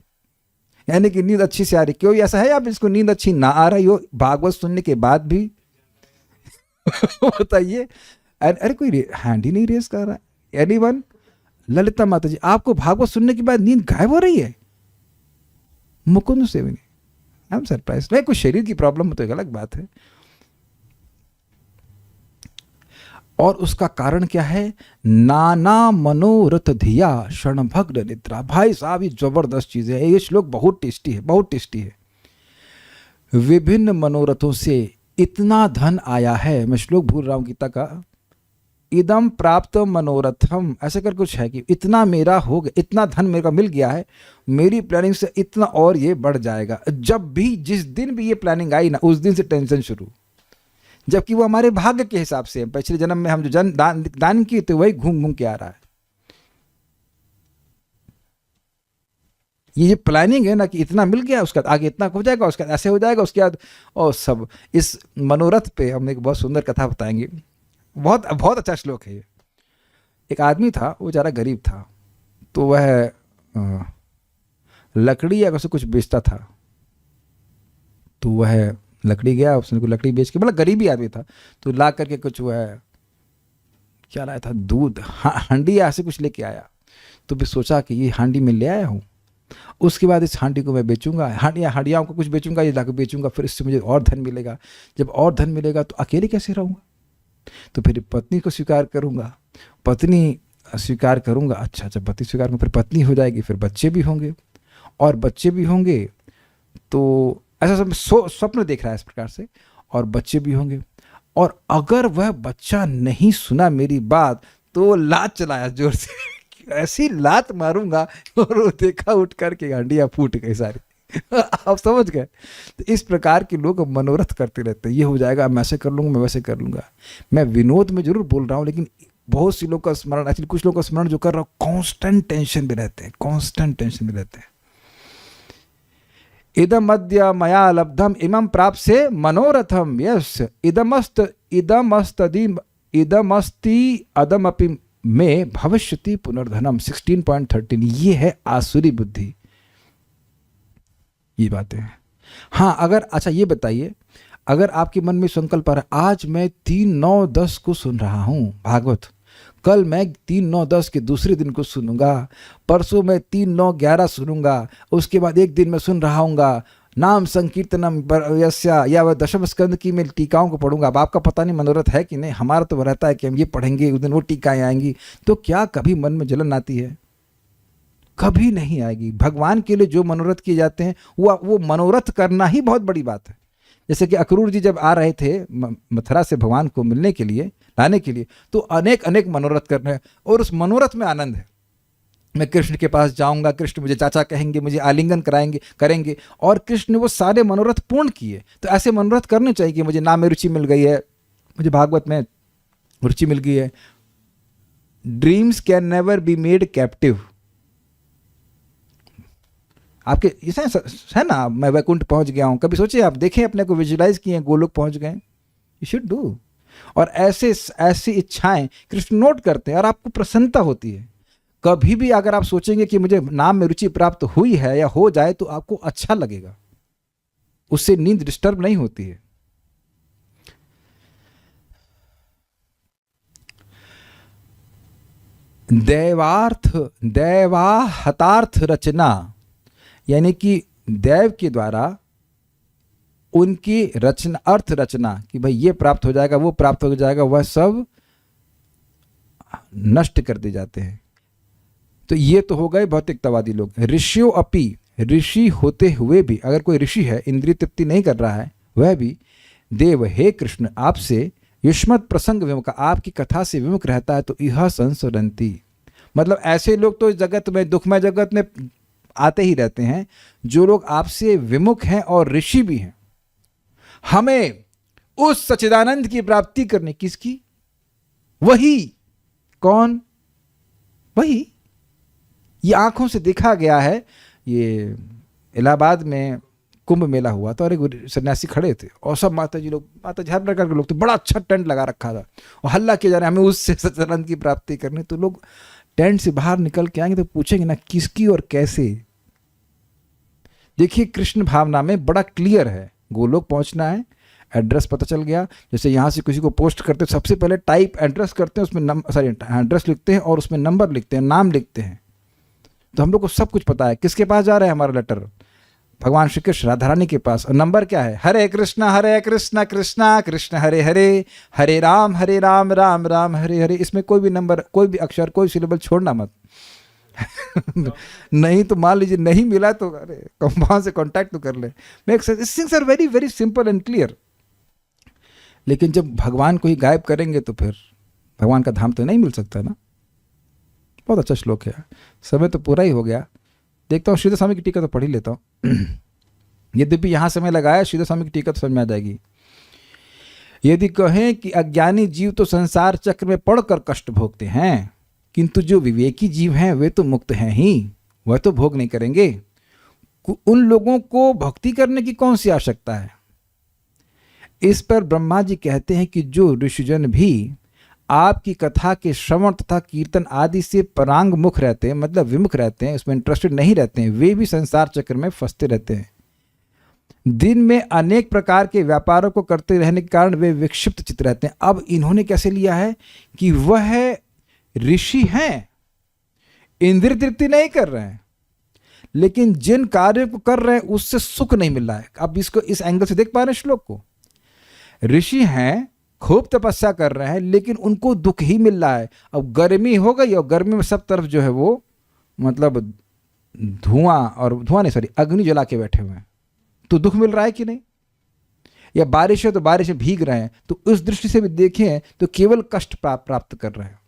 यानी कि नींद अच्छी से आ रही। कोई ऐसा है आप जिसको नींद अच्छी ना आ रही हो भागवत सुनने के बाद भी? बताइए। अरे कोई हैंड ही नहीं रेस कर रहा है। एनीवन? ललिता माता जी, आपको भागवत सुनने के बाद नींद गायब हो रही है? Mukund Sevni, I am surprise. नहीं, कुछ शरीर की प्रॉब्लम हो तो एक अलग बात है। और उसका कारण क्या है? नाना मनोरथ धिया क्षणभग्न निद्रा। भाई साहब, ये जबरदस्त चीज है। ये श्लोक बहुत टेस्टी है, बहुत टेस्टी है। विभिन्न मनोरथों से इतना धन आया है, मैं श्लोक भूल रहा हूं गीता का, इदम प्राप्त मनोरथम, ऐसे कर कुछ है कि इतना मेरा हो गया, इतना धन मेरे को मिल गया है, मेरी प्लानिंग से इतना और ये बढ़ जाएगा। जब भी जिस दिन भी ये प्लानिंग आई ना, उस दिन से टेंशन शुरू, जबकि वो हमारे भाग्य के हिसाब से है। पिछले जन्म में हम जो दान किए थे वही घूम घूम के आ रहा है। ये प्लानिंग है ना कि इतना मिल गया, उसके बाद आगे इतना हो जाएगा, उसके बाद ऐसे हो जाएगा, उसके बाद और सब। इस मनोरथ पे हम एक बहुत सुंदर कथा बताएंगे। बहुत बहुत अच्छा श्लोक है ये। एक आदमी था, वो ज़रा गरीब था, तो वह लकड़ी या कुछ बेचता था। तो वह लकड़ी गया, उसने को लकड़ी बेच के, मतलब गरीबी आदमी था, तो ला करके कुछ वह क्या लाया था, दूध, हांडी ऐसे कुछ लेके आया। तो फिर सोचा कि ये हांडी में ले आया हूँ, उसके बाद इस हांडी को मैं बेचूंगा, हांडियाँ को कुछ बेचूंगा, ये लाकर बेचूंगा, फिर इससे मुझे और धन मिलेगा। जब और धन मिलेगा तो अकेले कैसे रहूँगा, तो फिर पत्नी को स्वीकार करूँगा, पत्नी स्वीकार करूँगा, अच्छा जब पति स्वीकार करूँगा, फिर पत्नी हो जाएगी, फिर बच्चे भी होंगे, और बच्चे भी होंगे तो ऐसा सब स्वप्न देख रहा है इस प्रकार से, और बच्चे भी होंगे। और अगर वह बच्चा नहीं सुना मेरी बात तो लात चलाया जोर से, ऐसी लात मारूंगा, और वो देखा उठ करके हांडियाँ फूट गई सारी। आप समझ गए? तो इस प्रकार के लोग मनोरथ करते रहते हैं, ये हो जाएगा, मैं ऐसे कर लूँगा, मैं वैसे कर लूँगा। मैं विनोद में जरूर बोल रहा हूँ, लेकिन बहुत सी लोग का स्मरण, एक्चुअली कुछ लोगों का स्मरण जो कर रहा हूँ, कांस्टेंट टेंशन में रहते हैं, कांस्टेंट टेंशन में रहते हैं। इदम अद्य मया लब्धम इमं प्राप्त से मनोरथम, यस, इदमस्ति अदमपि में भविष्यति पुनर्धनम। 16.13, ये है आसुरी बुद्धि, ये बातें हैं। हाँ, अगर अच्छा ये बताइए, अगर आपके मन में संकल्प आ रहा है, आज मैं 3-9-10 को सुन रहा हूँ भागवत, कल मैं 3-9-10 के दूसरे दिन को सुनूंगा, परसों मैं 3-9-11 सुनूंगा, उसके बाद एक दिन मैं सुन रहा हूँगा नाम संकीर्तनम यस्या, या वह दशम स्कंद की मैं टीकाओं को पढ़ूंगा। अब आपका पता नहीं मनोरथ है कि नहीं, हमारा तो रहता है कि हम ये पढ़ेंगे, उस दिन वो टीकाएँ आएंगी। तो क्या कभी मन में जलन आती है? कभी नहीं आएगी। भगवान के लिए जो मनोरथ किए जाते हैं वो मनोरथ करना ही बहुत बड़ी बात है। जैसे कि अक्रूर जी जब आ रहे थे मथुरा से भगवान को मिलने के लिए, लाने के लिए, तो अनेक अनेक मनोरथ कर रहे हैं, और उस मनोरथ में आनंद है। मैं कृष्ण के पास जाऊंगा, कृष्ण मुझे चाचा कहेंगे, मुझे आलिंगन करेंगे, और कृष्ण ने वो सारे मनोरथ पूर्ण किए। तो ऐसे मनोरथ करने चाहिए कि मुझे नाम में रुचि मिल गई है, मुझे भागवत में रुचि मिल गई है। Dreams can never be made captive. आपके इसे है ना, मैं वैकुंठ पहुंच गया हूं, कभी सोचिए, आप देखें अपने को, विजुलाइज किए, गोलोक पहुंच गए, यू शुड डू। और ऐसी इच्छाएं कृष्ण नोट करते हैं, और आपको प्रसन्नता होती है। कभी भी अगर आप सोचेंगे कि मुझे नाम में रुचि प्राप्त हुई है या हो जाए, तो आपको अच्छा लगेगा, उससे नींद डिस्टर्ब नहीं होती है। दैवाहतार्थ रचना, यानी कि दैव के द्वारा उनकी रचना, अर्थ रचना, कि भाई ये प्राप्त हो जाएगा, वो प्राप्त हो जाएगा, वह सब नष्ट कर दिए जाते हैं। तो ये तो हो गए भौतिकतावादी लोग। ऋषियों अपि, ऋषि होते हुए भी, अगर कोई ऋषि है इंद्रिय तृप्ति नहीं कर रहा है, वह भी देव, हे कृष्ण आपसे युष्मत् प्रसंग विमुख, आपकी कथा से विमुख रहता है, तो यह संसरंती, मतलब ऐसे लोग तो इस जगत में, दुखमय जगत में आते ही रहते हैं, जो लोग आपसे विमुख हैं और ऋषि भी हैं। हमें उस सच्चिदानंद की प्राप्ति करने, किसकी? वही, कौन? वही, ये आंखों से देखा गया है। ये इलाहाबाद में कुंभ मेला हुआ था और एक सन्यासी खड़े थे और सब माता जी लोग, माता जी हर प्रकार के लोग थे, बड़ा अच्छा टेंट लगा रखा था और हल्ला किया जा रहा है हमें उससे सच्चिदानंद की प्राप्ति करनी। तो लोग टेंट से बाहर निकल के आएंगे तो पूछेंगे ना किसकी और कैसे। देखिए कृष्ण भावना में बड़ा क्लियर है, गोलोक पहुंचना है, एड्रेस पता चल गया। जैसे यहाँ से किसी को पोस्ट करते हैं सबसे पहले टाइप एड्रेस करते हैं, उसमें एड्रेस लिखते हैं और उसमें नंबर लिखते हैं, नाम लिखते हैं। तो हम लोग को सब कुछ पता है किसके पास जा रहा है हमारा लेटर, भगवान श्री कृष्ण राधा रानी के पास। और नंबर क्या है, हरे कृष्णा कृष्णा कृष्ण हरे हरे, हरे राम राम राम हरे हरे। इसमें कोई भी नंबर, कोई भी अक्षर, कोई सिलेबल छोड़ना मत। नहीं तो मान लीजिए नहीं मिला तो अरे वहां से कांटेक्ट तो कर ले। Make sense, this things are very very simple and clear. लेकिन जब भगवान को ही गायब करेंगे तो फिर भगवान का धाम तो नहीं मिल सकता ना। बहुत अच्छा श्लोक है। समय तो पूरा ही हो गया, देखता हूँ श्रीधर स्वामी की टीका तो पढ़ ही लेता हूँ। यद्यपि यहाँ समय लगाया, श्रीधर स्वामी की टीका तो समझ में आ जाएगी। यदि कहें कि अज्ञानी जीव तो संसार चक्र में पड़कर कष्ट भोगते हैं, किंतु जो विवेकी जीव हैं वे तो मुक्त हैं ही, वह तो भोग नहीं करेंगे। उन लोगों को भक्ति करने की कौन सी आवश्यकता है। इस पर ब्रह्मा जी कहते हैं कि जो ऋषिजन भी आपकी कथा के श्रवण तथा कीर्तन आदि से परांग मुख रहते हैं, मतलब विमुख रहते हैं, उसमें इंटरेस्टेड नहीं रहते हैं, वे भी संसार चक्र में फंसते रहते हैं। दिन में अनेक प्रकार के व्यापारों को करते रहने के कारण वे विक्षिप्त चित्त रहते हैं। अब इन्होंने कैसे लिया है कि वह ऋषि हैं, इंद्रिय तृप्ति नहीं कर रहे हैं, लेकिन जिन कार्यों को कर रहे हैं उससे सुख नहीं मिल रहा है। अब इसको इस एंगल से देख पा रहे हैं श्लोक को। ऋषि हैं, खूब तपस्या कर रहे हैं, लेकिन उनको दुख ही मिल रहा है। अब गर्मी हो गई और गर्मी में सब तरफ जो है वो मतलब अग्नि जला के बैठे हुए हैं, तो दुख मिल रहा है कि नहीं। या बारिश है तो बारिश में भीग रहे हैं, तो उस दृष्टि से भी देखें तो केवल कष्ट प्राप्त कर रहे हैं।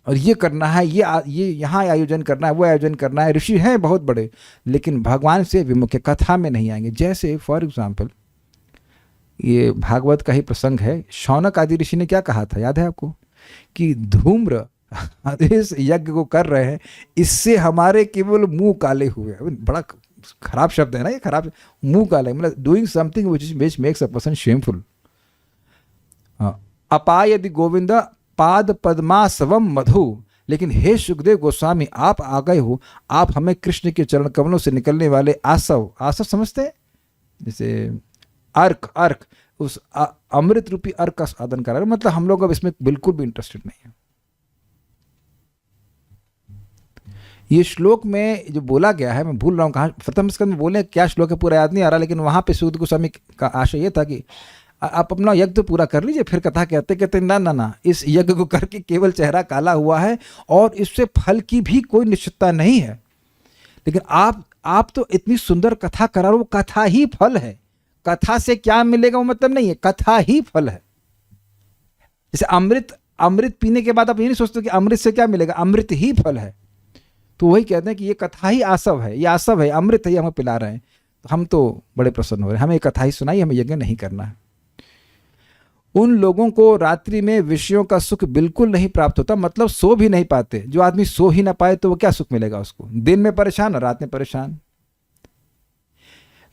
और ये करना है, ये यहाँ आयोजन करना है, वो आयोजन करना है। ऋषि हैं बहुत बड़े, लेकिन भगवान से विमुख, कथा में नहीं आएंगे। जैसे फॉर एग्जाम्पल ये भागवत का ही प्रसंग है, शौनक आदि ऋषि ने क्या कहा था याद है आपको, कि धूम्र इस यज्ञ को कर रहे हैं, इससे हमारे केवल मुंह काले हुए। बड़ा खराब शब्द है ना ये, खराब मुंह काले, मतलब doing something which makes a person shameful. अपाय यदि गोविंद पाद पद्मासवम मधु। लेकिन हे सुखदेव गोस्वामी, आप आ गए हो, आप हमें कृष्ण के चरण कमलों से निकलने वाले आसव समझते हैं, जैसे अर्क उस अमृत रूपी अर्क का साधन करा रहे। मतलब हम लोग अब इसमें बिल्कुल भी इंटरेस्टेड नहीं है। ये श्लोक में जो बोला गया है, मैं भूल रहा हूँ कहाँ, प्रथम स्कंद में बोले क्या श्लोक है पूरा याद नहीं आ रहा, लेकिन वहां पे सुखदेव गोस्वामी का आशय ये था कि आप अपना यज्ञ तो पूरा कर लीजिए, फिर कथा कहते ना, इस यज्ञ को करके केवल चेहरा काला हुआ है और इससे फल की भी कोई निश्चितता नहीं है। लेकिन आप तो इतनी सुंदर कथा करा रहे हो, वो कथा ही फल है। कथा से क्या मिलेगा वो मतलब नहीं है, कथा ही फल है। जैसे अमृत पीने के बाद आप ये नहीं सोचते कि अमृत से क्या मिलेगा, अमृत ही फल है। तो वही कहते हैं कि ये कथा ही आसव है, ये आसव है, अमृत ही हमें पिला रहे हैं। तो हम तो बड़े प्रसन्न हो रहे हैं, हमें कथा ही सुनाई, हमें यज्ञ नहीं करना है। उन लोगों को रात्रि में विषयों का सुख बिल्कुल नहीं प्राप्त होता, मतलब सो भी नहीं पाते। जो आदमी सो ही ना पाए तो वो क्या सुख मिलेगा उसको, दिन में परेशान और रात में परेशान।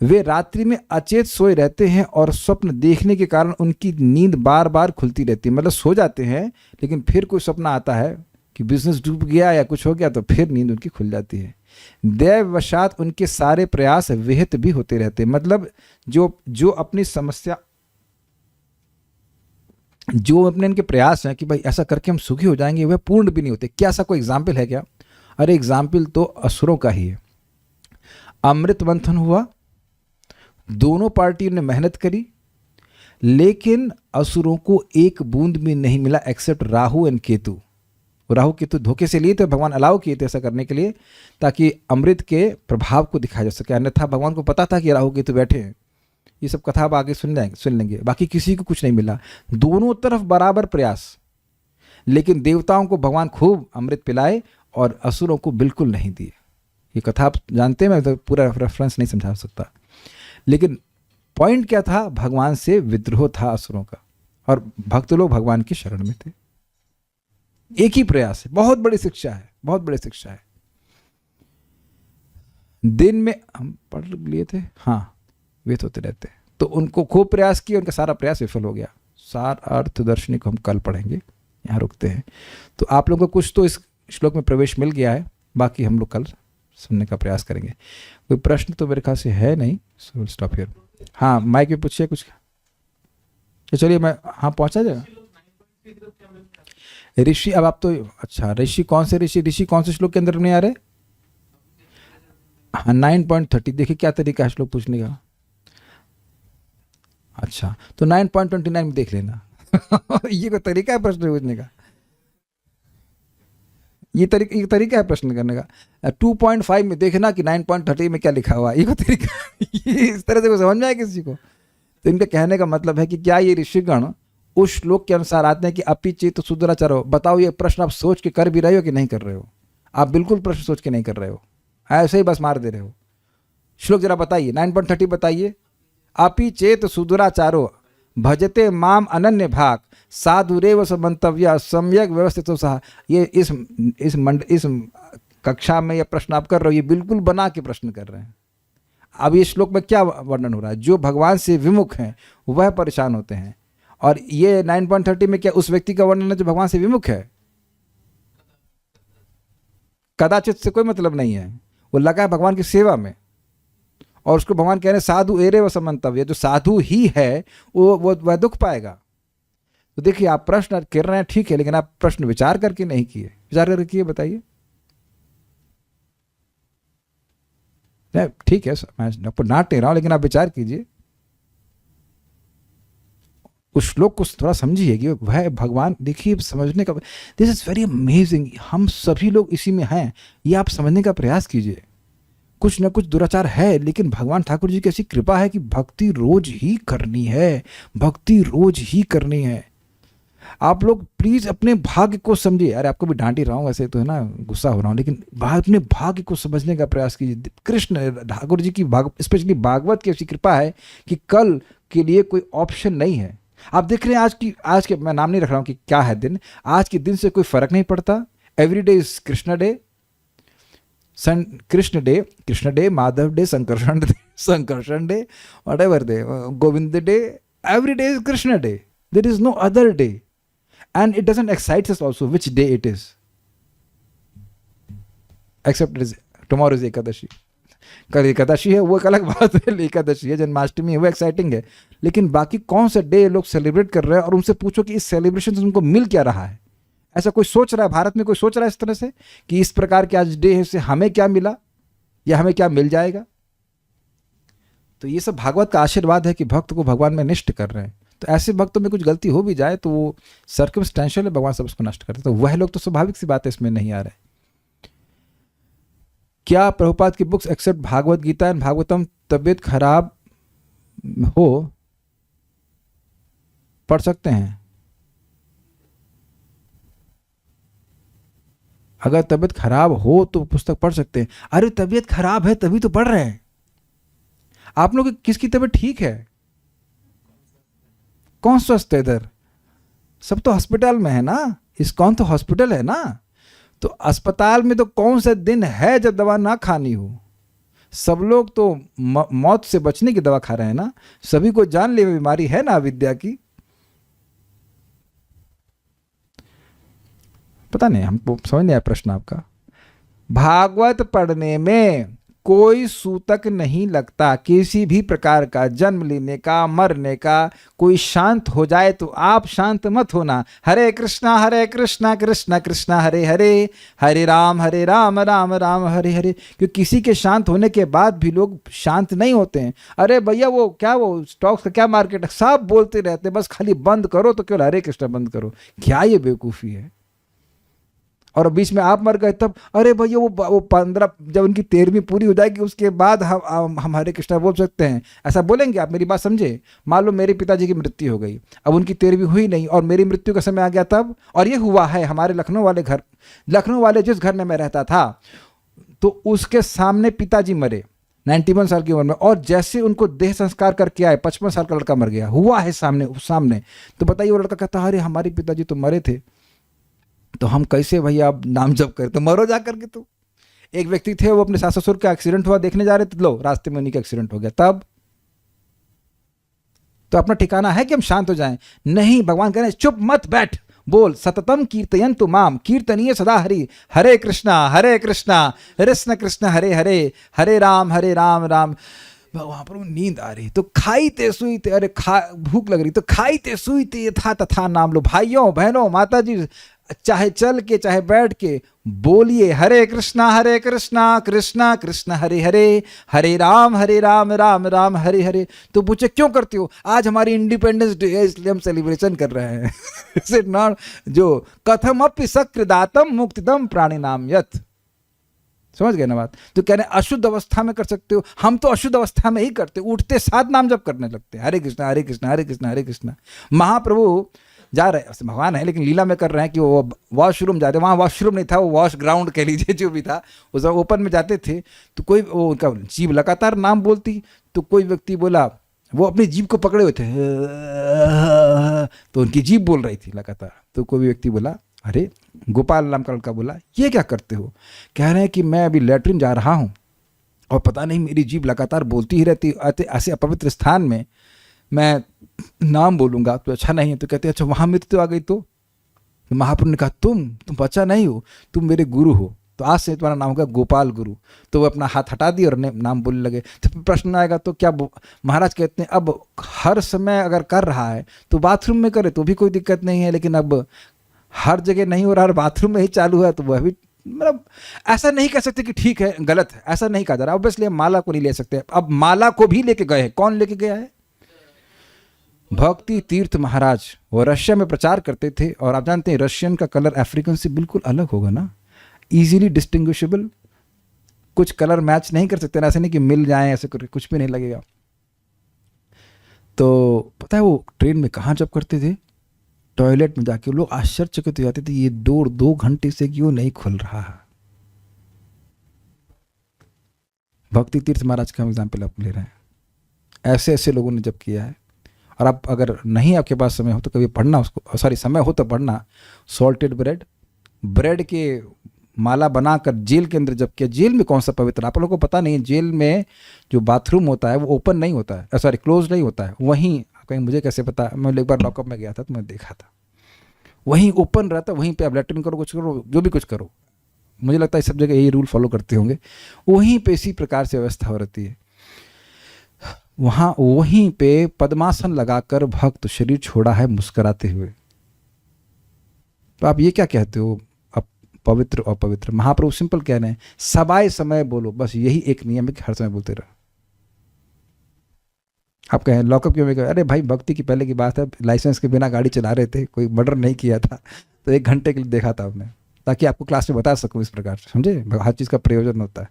वे रात्रि में अचेत सोए रहते हैं और स्वप्न देखने के कारण उनकी नींद बार बार खुलती रहती है। मतलब सो जाते हैं लेकिन फिर कोई सपना आता है कि बिजनेस डूब गया या कुछ हो गया, तो फिर नींद उनकी खुल जाती है। दैववशात उनके सारे प्रयास विहित भी होते रहते हैं। मतलब जो अपनी समस्या, जो अपने इनके प्रयास हैं कि भाई ऐसा करके हम सुखी हो जाएंगे, वह पूर्ण भी नहीं होते। क्या ऐसा कोई एग्जाम्पल है क्या? अरे एग्जाम्पल तो असुरों का ही है। अमृत मंथन हुआ, दोनों पार्टियों ने मेहनत करी, लेकिन असुरों को एक बूंद भी नहीं मिला एक्सेप्ट राहु एंड केतु। राहु केतु धोखे से लिए थे, भगवान अलाउ किए थे ऐसा करने के लिए ताकि अमृत के प्रभाव को दिखाया जा सके। अन्यथा भगवान को पता था कि राहु केतु बैठे हैं। ये सब कथा आप आगे सुन लेंगे। बाकी किसी को कुछ नहीं मिला, दोनों तरफ बराबर प्रयास, लेकिन देवताओं को भगवान खूब अमृत पिलाए और असुरों को बिल्कुल नहीं दिए। ये कथा आप जानते हैं, मैं तो पूरा रेफरेंस नहीं समझा सकता, लेकिन पॉइंट क्या था, भगवान से विद्रोह था असुरों का, और भक्त लोग भगवान की शरण में थे। एक ही प्रयास है, बहुत बड़ी शिक्षा है, बहुत बड़ी शिक्षा है। दिन में हम पढ़ लिए थे, हाँ, व्यर्थ होते रहते हैं। तो उनको खूब प्रयास किया, उनका सारा प्रयास विफल हो गया। सार अर्थ दर्शनी को हम कल पढ़ेंगे, यहाँ रुकते हैं। तो आप लोगों को कुछ तो इस श्लोक में प्रवेश मिल गया है, बाकी हम लोग कल सुनने का प्रयास करेंगे। कोई प्रश्न तो मेरे ख्याल से है नहीं, सो विल स्टॉप हियर। हाँ, माइक में पूछिए कुछ। तो चलिए मैं, हाँ, पहुँचा जाएगा। ऋषि, अब आप तो, अच्छा, ऋषि कौन से ऋषि, ऋषि कौन से श्लोक के अंदर नहीं आ रहे? हाँ, 9.30, देखिए क्या तरीका है श्लोक पूछने का। अच्छा, तो 9.29 में देख लेना। ये कोई तरीका है प्रश्न पूछने का? ये तरीका है प्रश्न करने का। 2.5 में देखना कि 9.30 में क्या लिखा हुआ है, ये कोई तरीका? ये इस तरह से कोई समझ में आए किसी को? तो इनका कहने का मतलब है कि क्या ये ऋषिगण उस श्लोक के अनुसार आते हैं कि अपि चेत सुदुराचारो? बताओ, ये प्रश्न आप सोच के कर भी रहे हो कि नहीं कर रहे हो? आप बिल्कुल प्रश्न सोच के नहीं कर रहे हो, ऐसे ही बस मार दे रहे हो। श्लोक जरा बताइए, 9.30 बताइए। अपि चेत सुदुराचारो भजते माम अनन्य भाग साधुरेव समंतव्य सम्यक व्यवस्थित सह। ये इस कक्षा में ये प्रश्न आप कर रहे हो, ये बिल्कुल बना के प्रश्न कर रहे हैं। अब ये श्लोक में क्या वर्णन हो रहा है? जो भगवान से विमुख हैं वह परेशान होते हैं। और ये 9.30 में क्या उस व्यक्ति का वर्णन है जो भगवान से विमुख है? कदाचित से कोई मतलब नहीं है, वो लगा है भगवान की सेवा में, और उसको भगवान कह रहे हैं साधु एरे व समंतव्य, जो साधु ही है वो वह दुख पाएगा। तो देखिए, आप प्रश्न कर रहे हैं ठीक है, लेकिन आप प्रश्न विचार करके नहीं किए। विचार करके किए, बताइए। ठीक है, मैं आपको डांट नहीं रहा हूं, लेकिन आप विचार कीजिए, उस श्लोक को थोड़ा समझिए कि वह भगवान, देखिए समझने का, दिस इज वेरी अमेजिंग। हम सभी लोग इसी में हैं, ये आप समझने का प्रयास कीजिए। कुछ न कुछ दुराचार है, लेकिन भगवान ठाकुर जी की ऐसी कृपा है कि भक्ति रोज ही करनी है, भक्ति रोज ही करनी है। आप लोग प्लीज अपने भाग्य को समझिए। अरे आपको भी डांट ही रहा हूँ वैसे तो, है ना, गुस्सा हो रहा हूँ, लेकिन अपने भाग्य को समझने का प्रयास कीजिए। कृष्ण ठाकुर जी की स्पेशली भागवत की ऐसी कृपा है कि कल के लिए कोई ऑप्शन नहीं है। आप देख रहे हैं आज के मैं नाम नहीं रख रहा हूँ कि क्या है दिन, आज के दिन से कोई फर्क नहीं पड़ता। Every day is Krishna day, Krishna day, Madhav day, Sankarshan day, whatever day, Govind day, every day is Krishna day. There is no other day, and it doesn't excite us also which day it is, except it is tomorrow is Ekadashi. कल एकादशी है, वो एक अलग बात है, एकादशी है, जन्माष्टमी है, वो एक्साइटिंग है, लेकिन बाकी कौन सा डे लोग सेलिब्रेट कर रहे हैं? और उनसे पूछो कि इस सेलिब्रेशन से उनको मिल क्या रहा है। ऐसा कोई सोच रहा है? भारत में कोई सोच रहा है इस तरह से कि इस प्रकार के आज डे है, इससे हमें क्या मिला या हमें क्या मिल जाएगा? तो ये सब भागवत का आशीर्वाद है कि भक्त को भगवान में निष्ठ कर रहे हैं। तो ऐसे भक्तों में कुछ गलती हो भी जाए तो वो सर्कमस्टेंशियल है, भगवान सब उसको नष्ट करते। तो वह लोग तो स्वाभाविक सी बात है, इसमें नहीं आ रहे। क्या प्रभुपाद की books except Bhagavad Gita and Bhagavatam? तबीयत खराब हो पढ़ सकते हैं। अगर तबीयत खराब हो तो पुस्तक पढ़ सकते हैं। अरे तबीयत खराब है तभी तो पढ़ रहे हैं। आप लोग किसकी तबीयत ठीक है? कौन स्वस्थ है इधर? सब तो हॉस्पिटल में है ना, इस्कॉन तो हॉस्पिटल है ना। तो अस्पताल में तो कौन सा दिन है जब दवा ना खानी हो? सब लोग तो मौत से बचने की दवा खा रहे हैं ना। सभी को जानलेवा बीमारी है ना विद्या की। पता नहीं, हमको समझ नहीं आया प्रश्न आपका। भागवत पढ़ने में कोई सूतक नहीं लगता, किसी भी प्रकार का, जन्म लेने का, मरने का। कोई शांत हो जाए तो आप शांत मत होना। हरे कृष्णा कृष्णा कृष्णा हरे हरे, हरे राम राम राम हरे हरे। क्योंकि किसी के शांत होने के बाद भी लोग शांत नहीं होते हैं। अरे भैया वो क्या, वो स्टॉक्स का क्या मार्केट है, सब बोलते रहते हैं, बस खाली बंद करो तो केवल हरे कृष्णा बंद करो। क्या ये बेवकूफ़ी है? और बीच में आप मर गए तब, अरे भैया वो 15, जब उनकी 13वीं पूरी हो जाएगी उसके बाद हम हरे कृष्णा बोल सकते हैं। ऐसा बोलेंगे आप? मेरी बात समझे। मान लो मेरे पिताजी की मृत्यु हो गई, अब उनकी 13वीं हुई नहीं और मेरी मृत्यु का समय आ गया तब। और ये हुआ है हमारे लखनऊ वाले जिस घर में मैं रहता था, तो उसके सामने पिताजी मरे 91 साल की उम्र में, और जैसे उनको देह संस्कार करके आए 55 साल का लड़का मर गया। हुआ है सामने। तो बताइए, वो लड़का कहता अरे हमारे पिताजी तो मरे थे, तो हम कैसे भैया अब नाम जप करें? तो मरो जा करके। तो एक व्यक्ति थे, वो अपने सास ससुर का एक्सीडेंट हुआ, देखने जा रहे थे, लो रास्ते में उन्हीं का एक्सीडेंट हो गया। तब तो अपना ठिकाना है कि हम शांत हो जाएं? नहीं, भगवान कह रहे हैं चुप मत बैठ, बोल सततम कीर्तयन्तु माम, कीर्तनीय सदा हरि, हरे कृष्णा कृष्ण कृष्ण हरे हरे, हरे राम राम। वहां पर नींद आ रही, तो खाईते सुईते, अरे भूख लग रही तो खाईते सुईते यथा तथा नाम लो। भाइयों बहनों माता जी, चाहे चल के चाहे बैठ के बोलिए हरे कृष्णा कृष्णा कृष्ण हरे हरे, हरे राम राम राम हरे हरे। तो पूछे क्यों करते हो? आज हमारी इंडिपेंडेंस डे है इसलिए हम सेलिब्रेशन कर रहे हैं। Is it not? जो कथम अपि सकृदातम मुक्तिदम प्राणी नाम यत। समझ गए ना बात? तो कह रहे अशुद्ध अवस्था में कर सकते हो, हम तो अशुद्ध अवस्था में ही करते, उठते साथ नाम जप करने लगते, हरे कृष्णा हरे कृष्णा हरे कृष्णा हरे कृष्णा। महाप्रभु जा रहे, भगवान है लेकिन लीला में कर रहे हैं कि वो वॉशरूम जाते, वहाँ वॉशरूम नहीं था, वो वॉश ग्राउंड कह लीजिए, जो भी था उस ओपन में जाते थे। तो कोई वो उनका जीभ लगातार नाम बोलती, तो कोई व्यक्ति बोला, वो अपनी जीभ को पकड़े हुए थे, तो उनकी जीभ बोल रही थी लगातार। तो कोई व्यक्ति बोला, अरे गोपाल नाम का लड़का बोला, ये क्या करते हो? कह रहे हैं कि मैं अभी लेटरिन जा रहा हूँ और पता नहीं मेरी जीभ लगातार बोलती ही रहती, ऐसे अपवित्र स्थान में मैं नाम बोलूँगा तो अच्छा नहीं है। तो कहते अच्छा वहाँ मृत्यु आ गई तो महाप्रभु ने कहा तुम बच्चा नहीं हो, तुम मेरे गुरु हो, तो आज से तुम्हारा नाम होगा गोपाल गुरु। तो वो अपना हाथ हटा दिए और नाम बोलने लगे। तो प्रश्न आएगा तो क्या महाराज कहते हैं अब हर समय अगर कर रहा है तो बाथरूम में करे तो भी कोई दिक्कत नहीं है, लेकिन अब हर जगह नहीं हो रहा और बाथरूम में ही चालू है तो वह भी, मतलब ऐसा नहीं कह सकते कि ठीक है गलत है, ऐसा नहीं कहा जा रहा। ऑब्वियसली हम माला को नहीं ले सकते। अब माला को भी लेके गए हैं, कौन लेके गया है? भक्ति तीर्थ महाराज, वो रशिया में प्रचार करते थे और आप जानते हैं रशियन का कलर अफ्रीकन से बिल्कुल अलग होगा ना, इजीली डिस्टिंग्विशेबल, कुछ कलर मैच नहीं कर सकते ना, ऐसे नहीं कि मिल जाए, ऐसे कुछ भी नहीं लगेगा। तो पता है वो ट्रेन में कहाँ जब करते थे? टॉयलेट में जाके। लोग आश्चर्यचकित हो जाते थे, ये डोर 2 घंटे से क्यों नहीं खुल रहा है। भक्ति तीर्थ महाराज का हम एग्जाम्पल आप ले रहे हैं, ऐसे ऐसे लोगों ने जब किया है। और आप अगर नहीं आपके पास समय हो तो कभी पढ़ना उसको, सॉरी समय हो तो पढ़ना, सॉल्टेड ब्रेड के माला बनाकर जेल के अंदर जब किया। जेल में कौन सा पवित्र, आप लोगों को पता नहीं है, जेल में जो बाथरूम होता है वो ओपन नहीं होता है, सॉरी क्लोज नहीं होता है। वहीं कहीं मुझे कैसे पता, मैं एक बार लॉकअप में गया था तो मैं देखा था, वहीं ओपन रहता, वहीं पे आप लैट्रिन करो, कुछ करो, जो भी कुछ करो। मुझे लगता है सब जगह यही रूल फॉलो करते होंगे। वहीं पे इसी प्रकार से व्यवस्था हो रहती है। वहाँ वहीं पे पद्मासन लगाकर भक्त शरीर छोड़ा है मुस्कुराते हुए। तो आप ये क्या कहते हो, अब पवित्र और अपवित्र? महाप्रभु सिंपल कह रहे हैं सबाए समय बोलो, बस यही एक नियम है कि हर समय बोलते रहो। आप कहें लॉकअप क्यों में, अरे भाई भक्ति की पहले की बात है, लाइसेंस के बिना गाड़ी चला रहे थे, कोई मर्डर नहीं किया था, तो 1 घंटे के लिए देखा था आपने, ताकि आपको क्लास में बता सकूं इस प्रकार से, समझे? हर चीज़ का प्रयोजन होता है।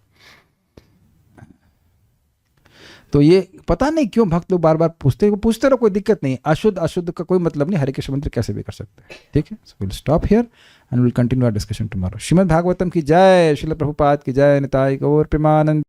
तो ये पता नहीं क्यों भक्त लोग बार बार पूछते रहो, कोई दिक्कत नहीं, अशुद्ध का कोई मतलब नहीं, हरे कृष्ण मंत्र कैसे भी कर सकते हैं, ठीक है? So will stop here and will continue our discussion tomorrow. Shrimad Bhagavatam की जय, श्रील प्रभुपाद की जय, निताई गौर प्रेमानंद।